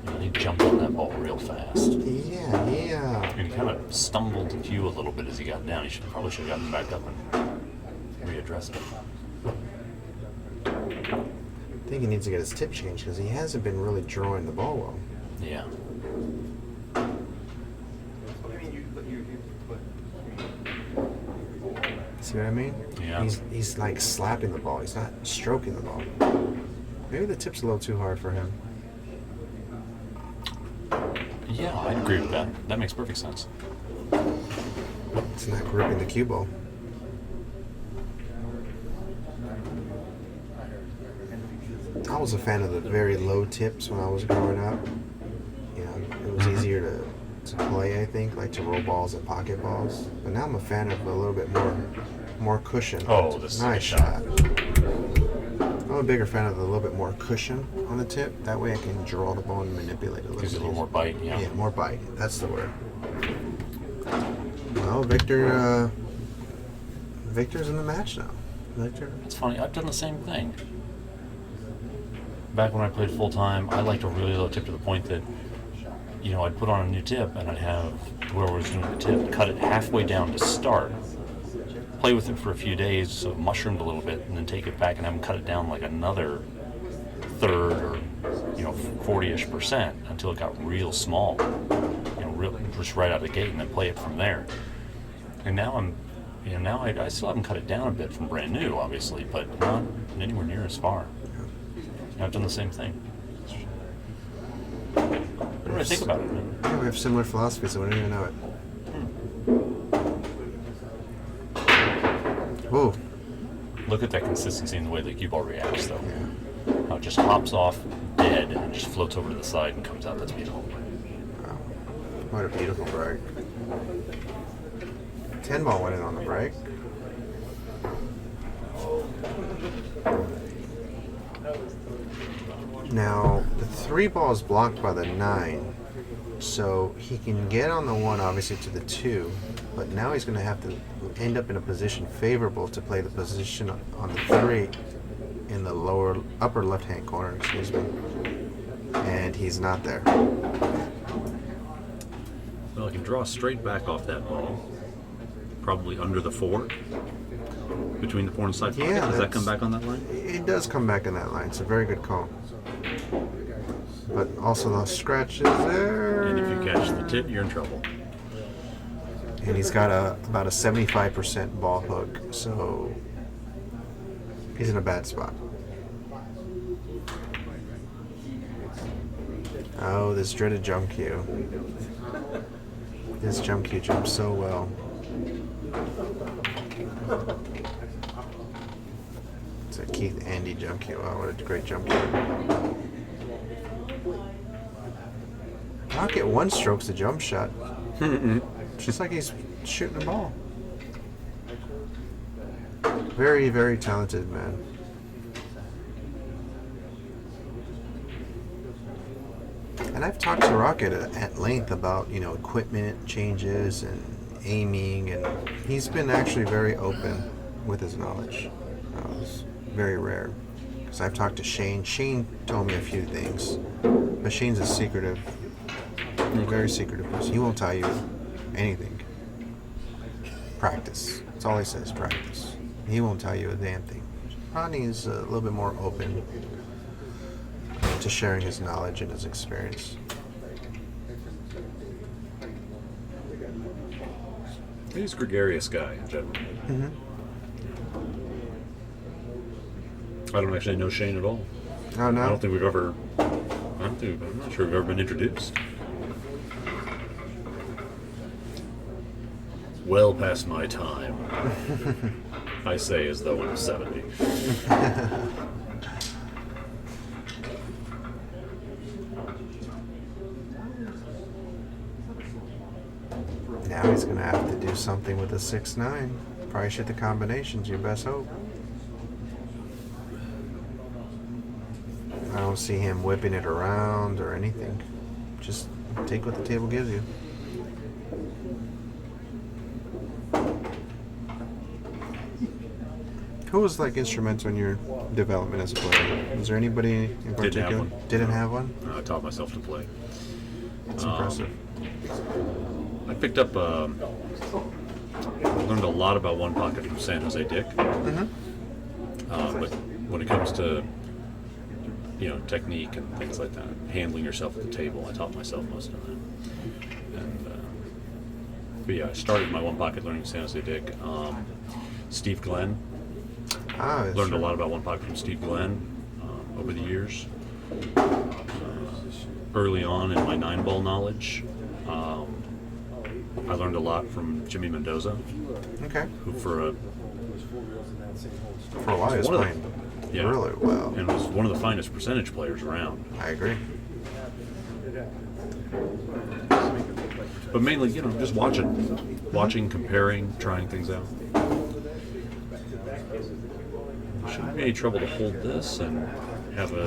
Yeah, he jumped on that ball real fast. Yeah. And he kind of stumbled to cue a little bit as he got down. He probably should have gotten back up and readdressed it. I think he needs to get his tip changed because he hasn't been really drawing the ball well. Yeah. See what I mean? Yeah. He's like slapping the ball. He's not stroking the ball. Maybe the tip's a little too hard for him. Yeah, I agree with that. That makes perfect sense. It's not gripping the cue ball. I was a fan of the very low tips when I was growing up. You know, it was easier to play, I think, like to roll balls and pocket balls. But now I'm a fan of a little bit more cushion. Oh, this is a nice good shot. I'm a bigger fan of a little bit more cushion on the tip. That way I can draw the ball and manipulate it a little Gives bit. it a little more bite, yeah. Yeah, more bite. That's the word. Well, Victor's in the match now. Victor. It's funny, I've done the same thing. Back when I played full time, I liked a really low tip to the point that, you know, I'd put on a new tip and I'd have whoever was doing the tip cut it halfway down to start, play with it for a few days so it mushroomed a little bit, and then take it back and have them cut it down like another third or, you know, 40-ish% until it got real small, you know, just right out of the gate, and then play it from there. And now I still haven't cut it down a bit from brand new, obviously, but not anywhere near as far. I've done the same thing. What do I think about it, man? Yeah, we have similar philosophies, so we don't even know it. Whoa. Look at that consistency in the way the cue ball reacts, though. Yeah. How it just hops off dead and just floats over to the side and comes out. That's beautiful. Wow. What a beautiful break. 10 ball went in on the break. Now, the 3 ball is blocked by the 9, so he can get on the 1, obviously, to the 2, but now he's going to have to end up in a position favorable to play the position on the 3 in the upper left-hand corner, excuse me, and he's not there. Well, I can draw straight back off that ball, probably under the 4, between the 4 and side pocket. Yeah, Does that come back on that line? It does come back in that line. It's a very good call. But also the scratches there. And if you catch the tip, you're in trouble. And he's got about a 75% ball hook, so he's in a bad spot. Oh, this dreaded jump cue. This jump cue jumps so well. It's a Keith Andy jump cue. Oh, what a great jump cue. Rocket one strokes the jump shot. Just like he's shooting a ball. Very, very talented man. And I've talked to Rocket at length about, you know, equipment changes and aiming, and he's been actually very open with his knowledge. It's very rare. because I've talked to Shane. Shane told me a few things, but Shane's a secretive, very secretive person. He won't tell you anything. Practice. That's all he says, practice. He won't tell you a damn thing. Rodney is a little bit more open to sharing his knowledge and his experience. He's a gregarious guy in general. Mm-hmm. I don't actually know Shane at all. Oh, no? I'm not sure we've ever been introduced. Well past my time. I say as though I'm 70. Now he's going to have to do something with a 6-9. Probably shoot the combinations, your best hope. I don't see him whipping it around or anything. Just take what the table gives you. Who was like instrumental in your development as a player? Was there anybody in particular? Didn't have one. Didn't have one? I taught myself to play. That's impressive. I picked up, I learned a lot about one pocket from San Jose Dick. Mm-hmm. But when it comes to, technique and things like that, handling yourself at the table, I taught myself most of that. And, but yeah, I started my one pocket learning San Jose Dick. Steve Glenn. Learned a lot about one pocket from Steve Glenn over the years. Early on in my 9-ball knowledge, I learned a lot from Jimmy Mendoza. Okay. Who for a while he was playing really well. And was one of the finest percentage players around. I agree. But mainly, just watching, comparing, trying things out. Shouldn't be any trouble to hold this and have a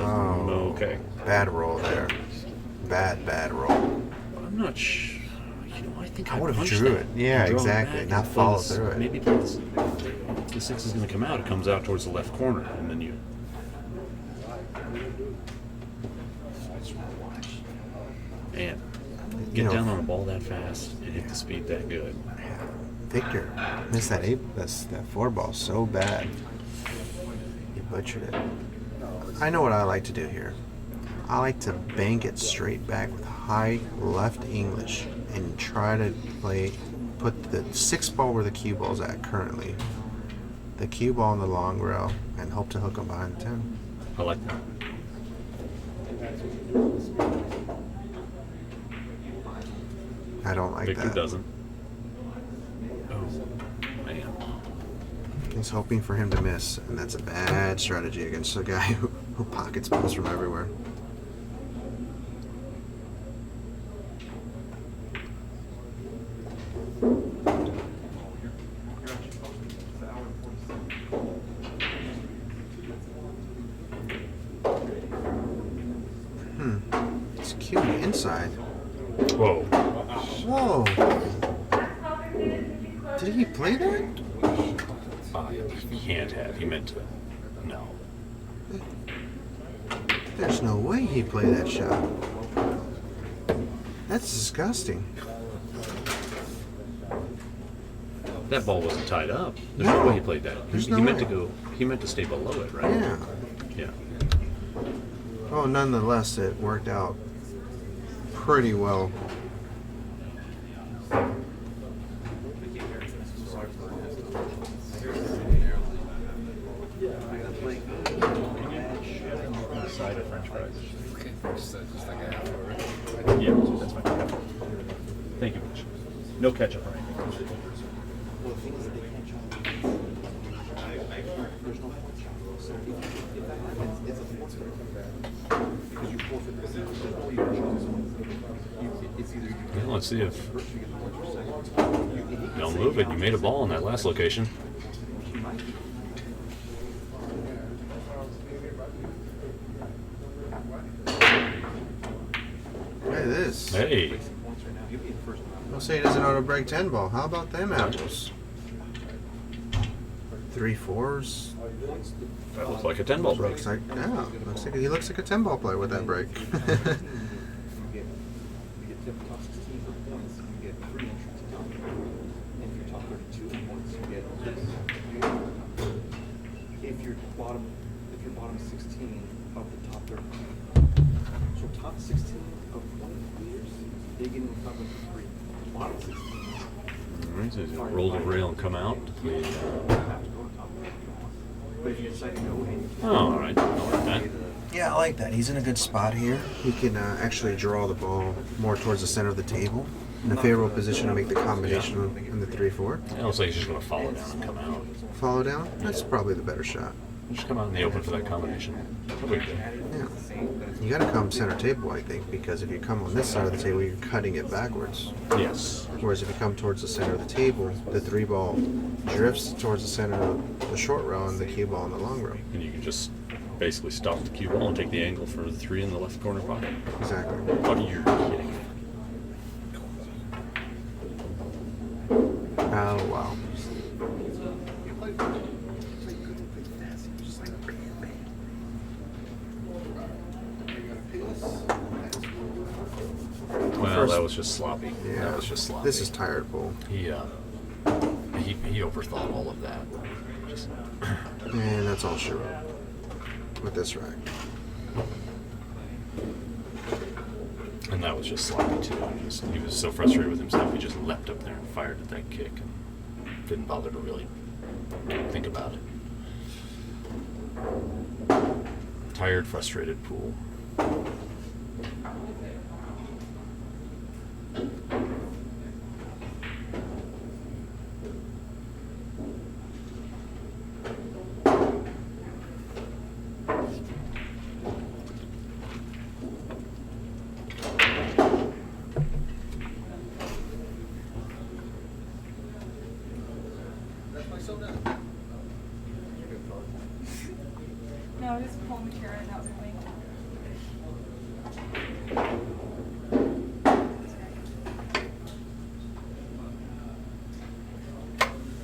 okay. Bad roll there. Bad roll. I'm not sure. I think I would have punched drew that. it. Yeah, Drawn exactly. back Not and follow this- through it. Maybe this, the 6 is going to come out. It comes out towards the left corner, and then you. Man, get down on a ball that fast and hit the speed that good. Victor missed that 4 ball so bad. He butchered it. I know what I like to do here. I like to bank it straight back with high left English and try to put the 6 ball where the cue ball's at currently. The cue ball in the long rail and hope to hook him behind the 10. I like that. I don't like Victor that. doesn't. Oh, man. He's hoping for him to miss, and that's a bad strategy against a guy who pockets balls from everywhere. It's cute inside. Whoa. Whoa. Did he play that? He can't have. He meant to. No. There's no way he played that shot. That's disgusting. That ball wasn't tied up. There's No. no way he played that. There's He no meant way. to go. He meant to stay below it, right? Yeah. Yeah. Oh, nonetheless, it worked out pretty well. Side of French fries. Okay. Just like a half over. Yeah, that's fine. Thank you much. No ketchup or anything. Yeah, let's see if. Don't move it. You made a ball in that last location. Look at this. Hey. We'll say he doesn't know how to break 10 ball. How about them apples? 3 4s. That looks like a 10-ball break. Looks like, yeah, he looks like a 10-ball player with that break. You get tip top 16 for points, you get 3 entries top. And if you're top 32 points, you get this. If you're bottom 16 of the top 30. So top 16 of 20 leaders, they get in the top 3. Bottom 16. Alright, so he's gonna roll the rail and come out. You have to go to top 30. But if you decide to go in, Oh, alright. I like that. Yeah, I like that. He's in a good spot here. He can actually draw the ball more towards the center of the table in a favorable position to make the combination in the 3-4. It looks like he's just gonna follow down and come out. Follow down? That's probably the better shot. Just come out in the open for that combination. That'll be good. Yeah. You got to come center table, I think, because if you come on this side of the table, you're cutting it backwards. Yes. Whereas if you come towards the center of the table, the 3-ball drifts towards the center of the short row and the cue ball in the long row. And you can just basically stop the cue ball and take the angle for the 3 in the left corner pocket. Exactly. Oh, you're kidding me. Oh, wow. Well, that was just sloppy. Yeah. That was just sloppy. This is tired bull. He overthought all of that. Just, And that's all she wrote with this rack. and that was just sloppy too. He was so frustrated with himself, he just leapt up there and fired at that kick and didn't bother to really think about it. Tired, frustrated pool. No, just pull the chair out with me.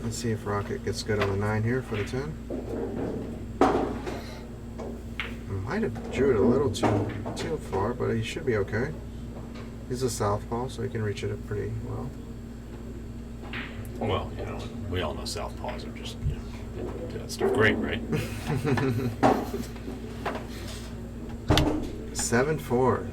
Let's see if Rocket gets good on the 9 here for the 10. Might have drew it a little too far, but he should be okay. He's a southpaw, so he can reach it up pretty well. Well, you know, we all know southpaws are just, you know, do that stuff great, right? 7-4.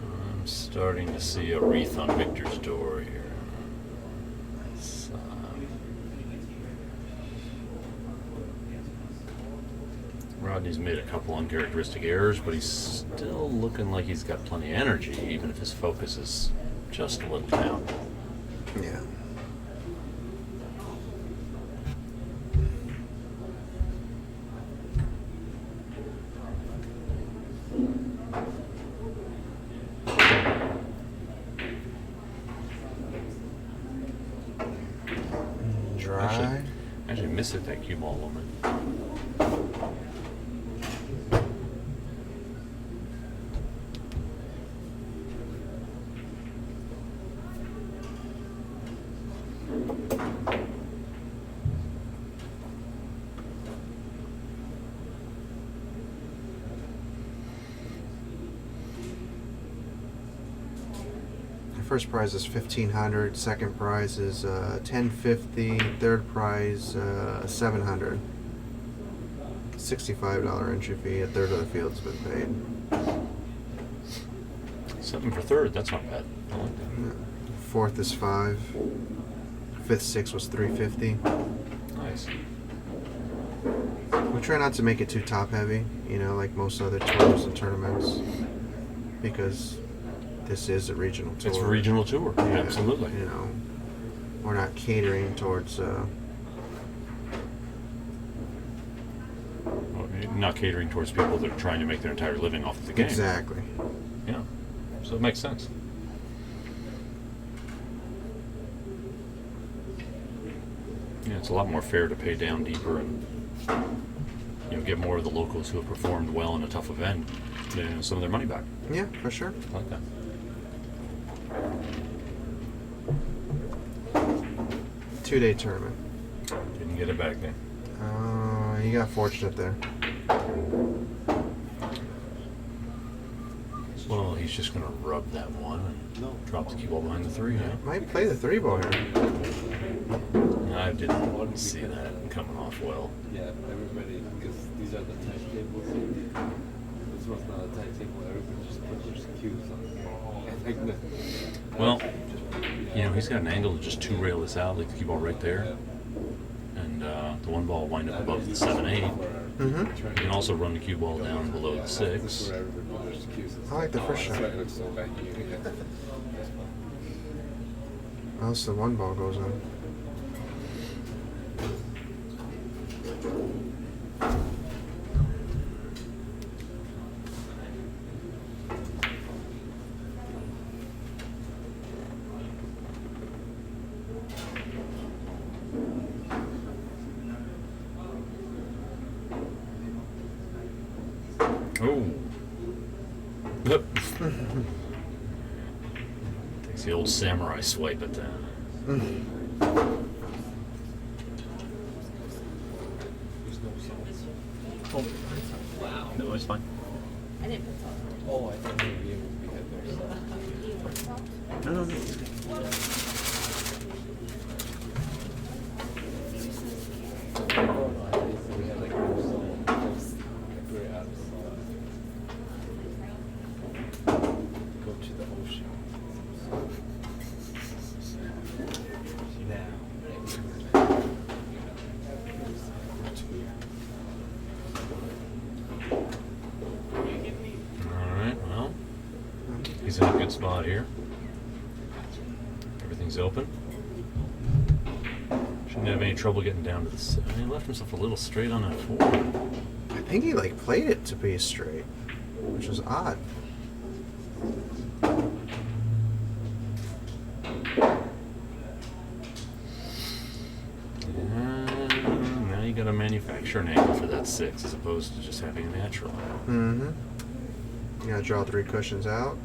I'm starting to see a wreath on Victor's door here. It's, Rodney's made a couple uncharacteristic errors, but he's still looking like he's got plenty of energy, even if his focus is just a little down. Yeah. Dry. Actually missed it, that cue ball woman. First prize is $1,500. Second prize is $1,050. Third prize $700. $65 entry fee. A third of the field's been paid. 7 for third, that's not bad. I like that. Fourth is $5. Fifth, sixth was $350. Nice. We try not to make it too top heavy, you know, like most other tours and tournaments, because this is a regional tour. It's a regional tour, Yeah, absolutely. You know, we're not catering towards. Not catering towards people that are trying to make their entire living off of the game. Exactly. Yeah. So it makes sense. Yeah, it's a lot more fair to pay down deeper and get more of the locals who have performed well in a tough event, some of their money back. Yeah, for sure. I like that. 2-day tournament. Didn't get it back then. You got fortunate there. Well, he's just going to rub that one and drop the cue ball behind the 3. Yeah? Might play the 3-ball here. I didn't see that coming off well. Yeah, everybody, because these are the tight tables. This one's not a tight table. Everybody just put their cues on. Well, he's got an angle to just 2-rail this out, like the cue ball right there. And the 1 ball wind up above the 7-8. Mm-hmm. You can also run the cue ball down below the 6. I like the first shot. Unless the 1 ball goes in. Oh. Takes the old samurai swipe at that. No, it's fine. I didn't put salt. Oh, I thought maybe we had those. No, no, no. It's good. Oh, no, I thought we had like no salt. Like we're out of salt. Go to the ocean. Alright, well, he's in a good spot here. Everything's open. Shouldn't have any trouble getting down to the 7. He left himself a little straight on that 4. I think he played it to be straight, which was odd. Now you got to manufacture an angle for that 6 as opposed to just having a natural. Mm-hmm. You gotta draw 3 cushions out.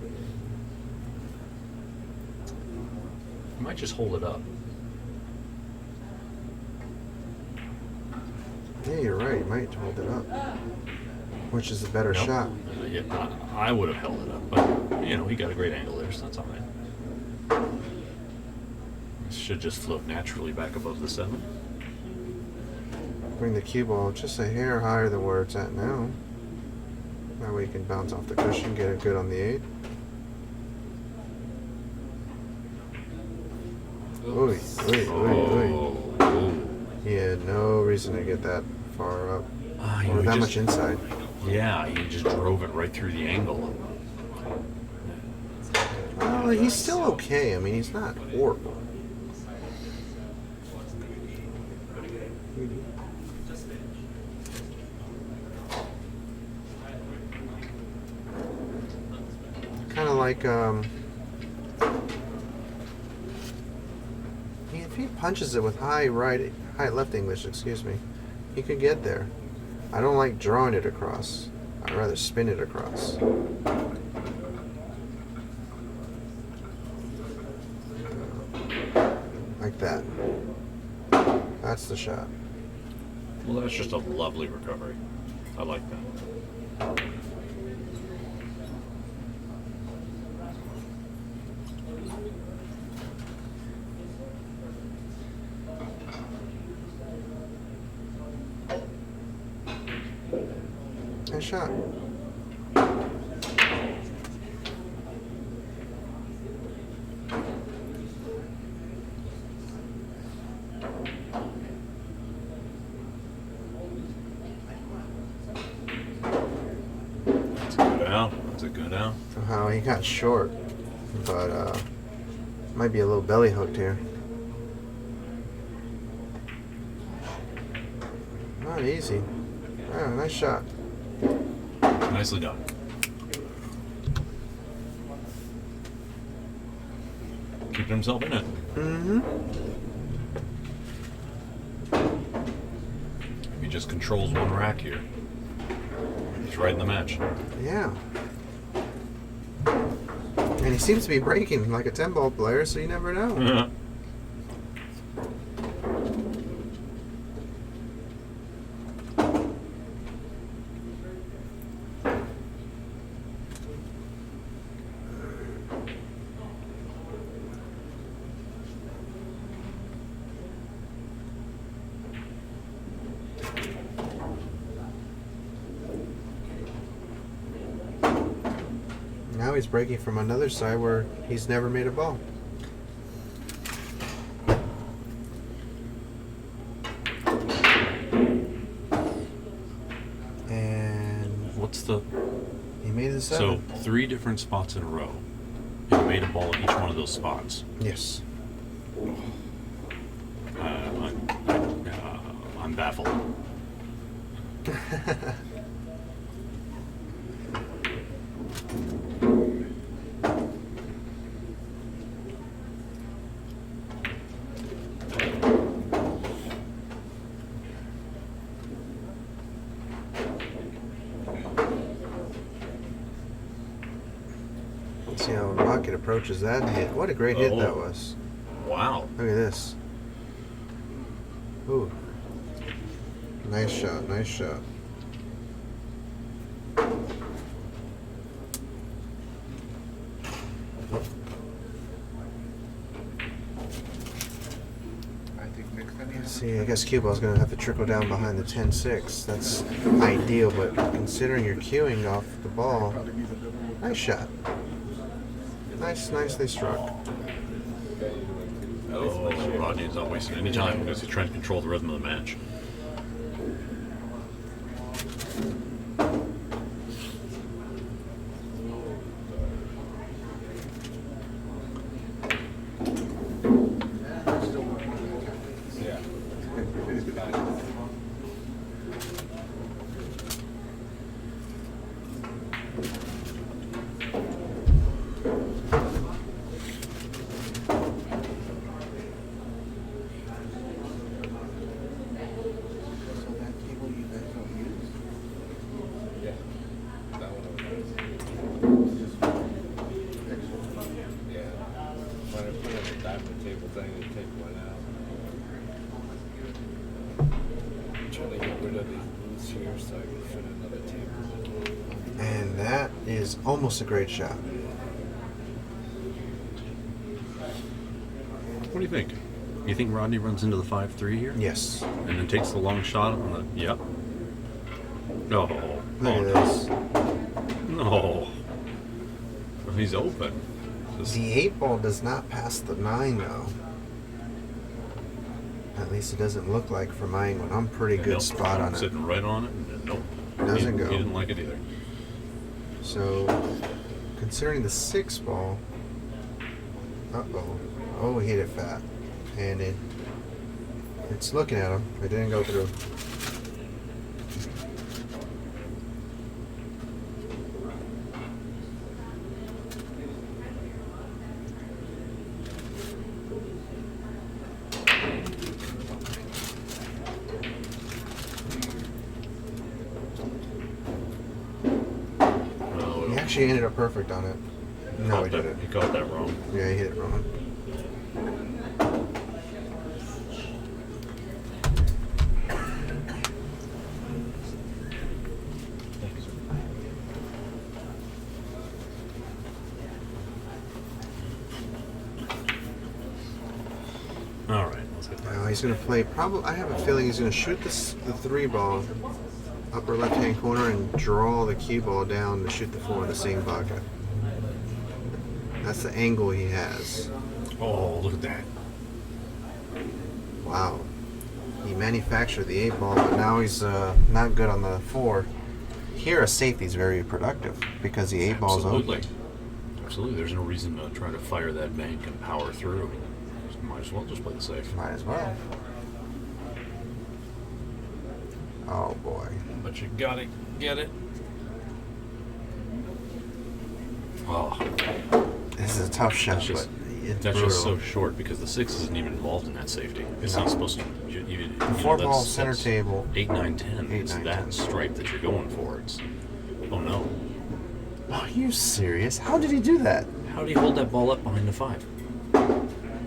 You might just hold it up. Yeah, you're right. You might hold it up. Which is a better Nope. shot. Yeah, I would have held it up, but he got a great angle there, so that's all right. This should just float naturally back above the 7. Bring the cue ball just a hair higher than where it's at now. That way you can bounce off the cushion, get it good on the 8. Oy, oy, oy, oy. He had no reason to get that far up. Or that much inside. Yeah, he just drove it right through the angle. Well, he's still okay. I mean, he's not horrible. Kind of like, if he punches it with high left English, excuse me, he could get there. I don't like drawing it across. I'd rather spin it across. Like that. That's the shot. Well, that's just a lovely recovery. I like that. Nice shot. That's a good out. That's a good out. Somehow he got short, but might be a little belly hooked here. Not easy. Oh, nice shot. Nicely done. Keeping himself in it. Mm-hmm. He just controls one rack here. was right in the match. Yeah. And he seems to be breaking like a 10-ball player, so you never know. Now he's breaking from another side where he's never made a ball. And What's the he made the 7. so 3 different spots in a row? You made a ball at each one of those spots. Yes. I'm baffled. Let's see how Rocket approaches that hit. What a great hit that was. Wow. Look at this. Ooh. Nice shot, nice shot. See, I guess cue ball's gonna have to trickle down behind the 10-6. That's ideal, but considering you're cueing off the ball, nice shot. Nicely struck. Oh, Rodney's not wasting any time because he's trying to control the rhythm of the match. And that is almost a great shot. What do you think? You think Rodney runs into the 5-3 here? Yes. And then takes the long shot on the. Yep. No. Look Oh, at no. this. No. He's open. Just- The 8-ball does not pass the 9 though. At least it doesn't look like from my angle. I'm pretty good Nope. spot on I'm it. sitting right on it. And nope. Doesn't go. He didn't like it either. So, considering the 6-ball, oh, he hit it fat, and it's looking at him. It didn't go through. He actually ended up perfect on it. No, he didn't. He caught that wrong. Yeah, he hit it wrong. All right, let's get Now he's going to play. Probably, I have a feeling he's going to shoot the 3-ball upper left-hand corner and draw the cue ball down to shoot the 4 in the same pocket. That's the angle he has. Oh, look at that. Wow. He manufactured the 8-ball, but now he's not good on the 4. Here, a safety is very productive because the 8-ball's Absolutely. open. Absolutely. There's no reason to try to fire that bank and power through. Might as well just play the safe. Might as well. Oh boy. But you gotta get it. Oh, This is a tough shot, that's just, but it's that's brutal. just so short because the 6 isn't even involved in that safety. It's not supposed to. The 4-ball center table. 8, 9, 10. 8, It's 9, that 10. stripe that you're going for. It's Oh no. Are you serious? How did he do that? How did he hold that ball up behind the 5?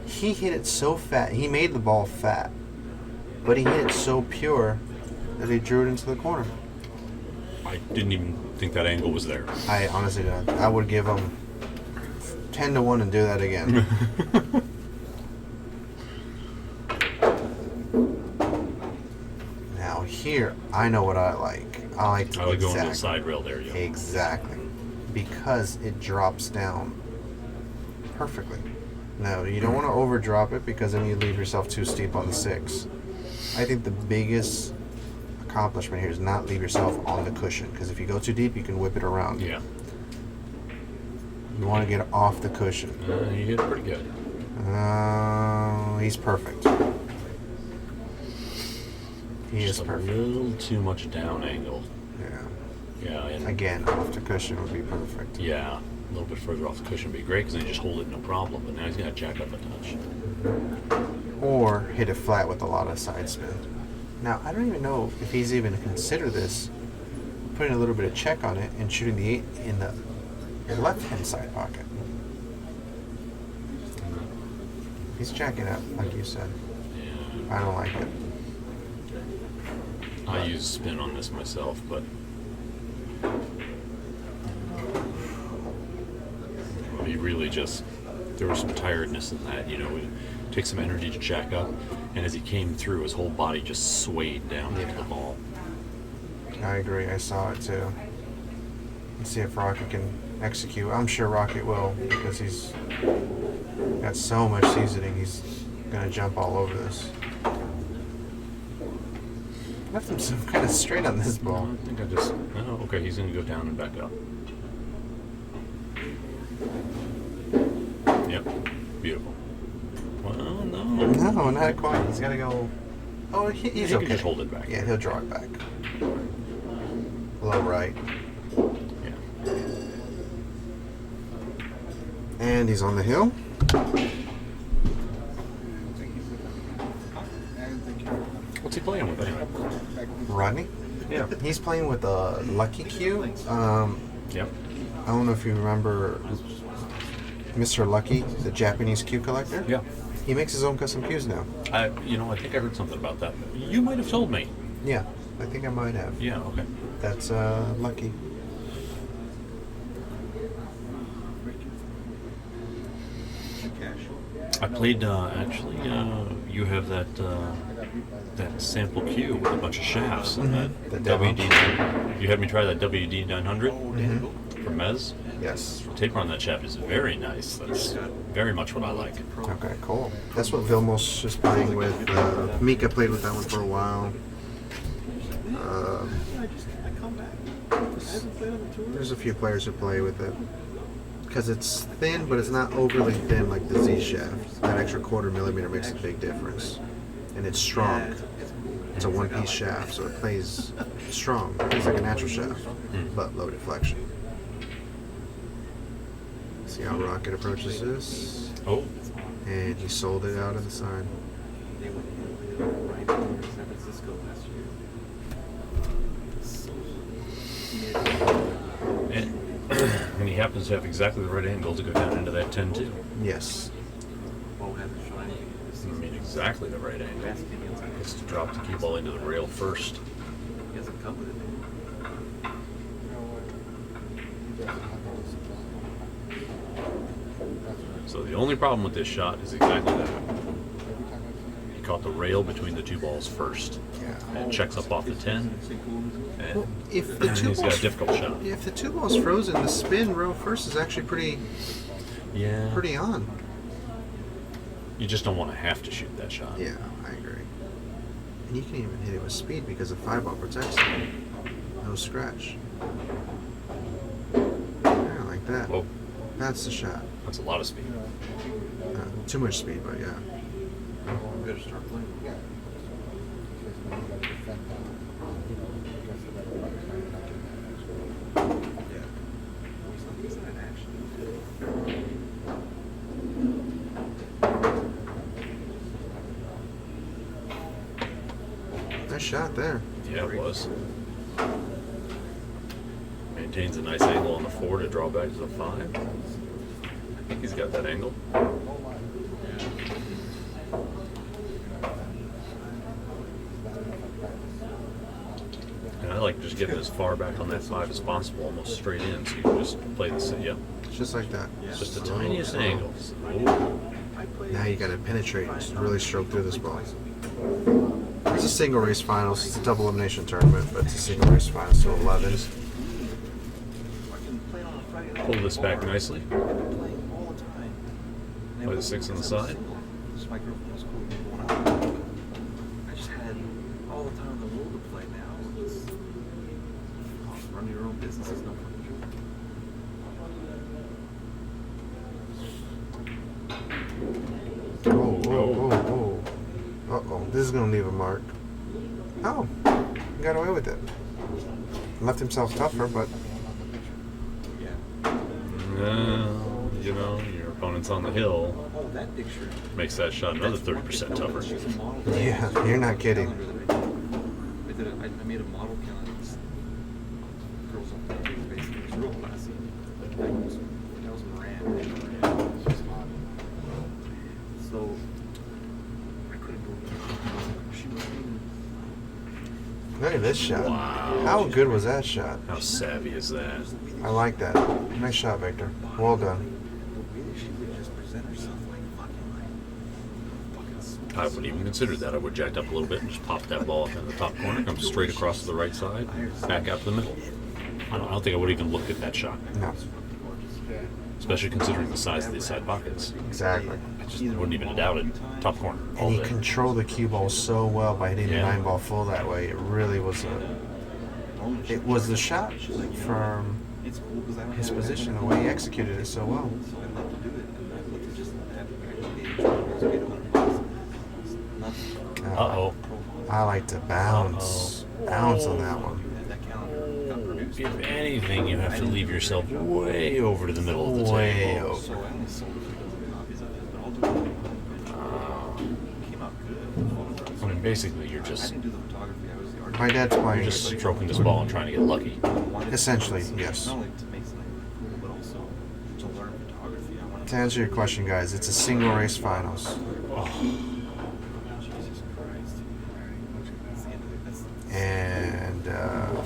He hit it so fat. He made the ball fat, but he hit it so pure that he drew it into the corner. I didn't even think that angle was there. I honestly don't. I would give him 10 to 1 and do that again. Now here, I know what I like. I like I would go into the side rail there, yeah. Exactly. Because it drops down perfectly. Now, you don't want to overdrop it because then you leave yourself too steep on the 6. I think the biggest accomplishment here is not leave yourself on the cushion, because if you go too deep, you can whip it around. Yeah. You want to get off the cushion. He hit pretty good. He's perfect. He Just is perfect. a little too much down angle. Yeah. Yeah, and Again, off the cushion would be perfect. yeah, a little bit further off the cushion would be great because then you just hold it no problem. But now he's gonna jack up a touch. Or hit it flat with a lot of side spin. Now, I don't even know if he's even considered this, putting a little bit of check on it and shooting the 8 in the left-hand side pocket. He's jacking up, like you said. Yeah. I don't like it. I use spin on this myself, but he really just, there was some tiredness in that, you know, it takes some energy to jack up, and as he came through, his whole body just swayed down into the ball. I agree. I saw it too. Let's see if Rocket can execute. I'm sure Rocket will, because he's got so much seasoning. He's gonna jump all over this. Left him some kind of straight on this ball. I think I just, oh, okay, he's gonna go down and back up. Yep, beautiful. Well, no. No, not quite. He's gotta go. Oh, he's He okay. can just hold it back. Yeah, he'll draw it back. Low right. Yeah. And he's on the hill. What's he playing with anyway? Rodney. Yeah. He's playing with a Lucky CUE. Yep. I don't know if you remember Mr. Lucky, the Japanese CUE collector. Yeah. He makes his own custom CUEs now. I think I heard something about that. You might have told me. Yeah, I think I might have. Yeah, okay. That's Lucky. I played, actually, you have that sample cue with a bunch of shafts and that The demo. WD. You had me try that WD 900 from Mezz. Yes. The taper on that shaft is very nice. That's very much what I like. Okay, cool. That's what Vilmos is playing with. Mika played with that one for a while. There's a few players who play with it. Because it's thin, but it's not overly thin like the Z shaft. That extra 1/4 millimeter makes a big difference. And it's strong. It's a one-piece shaft, so it plays strong. It's like a natural shaft, but low deflection. See how Rocket approaches this? Oh, And he sold it out of the side. They went right over San Francisco last year. and he happens to have exactly the right angle to go down into that 10-2. Yes. Bo hasn't shown anything this I season. mean, exactly the right angle. Basking inside. It's to drop the cue ball into the rail first. He hasn't come with it. So the only problem with this shot is exactly that. He caught the rail between the two balls first. Yeah. And checks up off the 10. And Well, if the two he's got a difficult shot. if the two balls frozen, the spin row first is actually pretty on. You just don't want to have to shoot that shot. Yeah, I agree. And you can even hit it with speed because the 5-ball protects it. No scratch. Yeah, like that. Whoa, That's the shot. that's a lot of speed. Too much speed, but yeah. I'm gonna start playing. He's not in action. Nice Nice shot there. Yeah, it was. Maintain maintains a nice angle on the 4 to draw back to the 5. I think he's got that angle. And I like just getting as far back on that 5 as possible, almost straight in, so you can just play this. Yeah, Just like that. just the tiniest angles. Now you gotta penetrate and just really stroke through this ball. It's a single race finals. It's a double elimination tournament, but it's a single race finals, so 11. Pull this back nicely. Play the 6 on the side. My girlfriend was cool going out. I just had all the time in the world to play now. It's, run your own business is no fucking joke. Oh. Uh-oh. This is gonna leave a mark. Oh. He got away with it. Left himself tougher, but You know, your opponent's on the hill. Oh, that picture. Makes that shot another 30% tougher. She's a model. yeah, you're not kidding. I made a model calendar. This girls on there, basically. It's real classy. That was Moran. She's hot. So I couldn't believe it. She was even. Look at this shot. Wow. How good was that shot? How savvy is that? I like that. Nice shot, Victor. Well done. The way that she would just present herself like fucking I wouldn't even consider that. I would jacked up a little bit and just pop that ball up in the top corner, come straight across to the right side, back out to the middle. I don't think I would even look at that shot, No, especially considering the size of these side pockets. exactly. I just wouldn't even doubt it. Top corner, all And he day. controlled the cue ball so well by hitting the Yeah. 9 ball full that way. It really was the shot from It's cool because I don't his have position, the way he executed it so well. So I'd love to do it, and I'd love to just have actually nothing. Uh-oh. I like to bounce on that one. That calendar got produced. If anything, you have to leave yourself way over to the middle of the Way table. over. So I only sold a few dozen copies of it, but I'll do it. Came out good. I mean, basically, you're I just didn't do the photography. I was the artist. My dad's playing. you're just stroking this ball and trying to get lucky. I wanted Essentially, to- yes. Not only to make something cool, but also to learn photography. I wanted To answer your question, guys, it's a single race finals. Jesus Christ. That's the end of it. That's And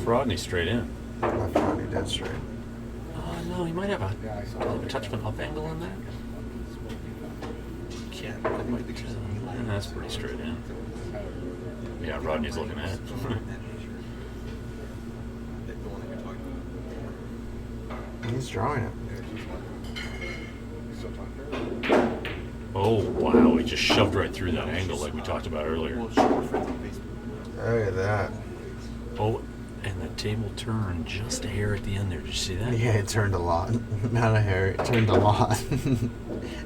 Rodney straight in. left Rodney dead straight. No, he might have a touch of an up angle on that. yeah, I think the pictures of me like That's pretty straight in. Yeah, Rodney's looking at it. that nature. The one that you're talking about. He's drawing it. Oh, wow, he just shoved right through that angle like we talked about earlier. Well, we're friends on Facebook. Look at that. Oh, and the table turned just a hair at the end there. Did you see that? Yeah, it turned a lot. Not a hair, it turned a lot.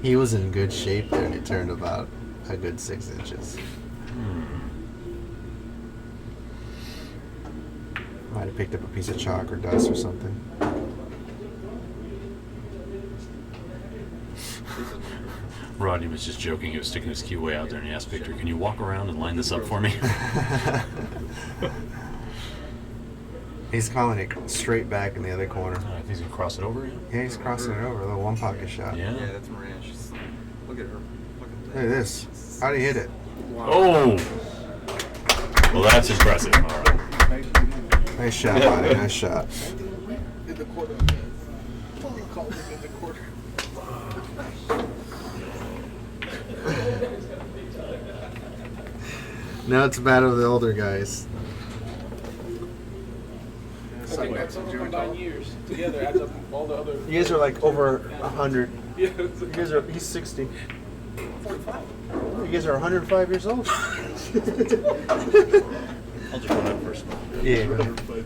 He was in good shape there, and it turned about a good 6 inches. Might have picked up a piece of chalk or dust or something. Rodney was just joking. He was sticking his cue way out there, and he asked Victor, "Can you walk around and line this up for me?" He's calling it straight back in the other corner. I think he's gonna cross it over. Yeah, he's crossing it over. A little one pocket shot. Yeah. Yeah, that's Moran. She's, look at her. Fucking Look at this. How'd he hit it? Oh. Well, that's impressive. All right. Nice shot, buddy. Nice shot. In the quarter. He called him in the quarter. Now it's a battle of the older guys. That's over 9 years together. Adds up all the other. You guys are like over 100. Yeah. You guys are, he's 60. 45. You guys are 105 years old. I'll just run out first. Yeah.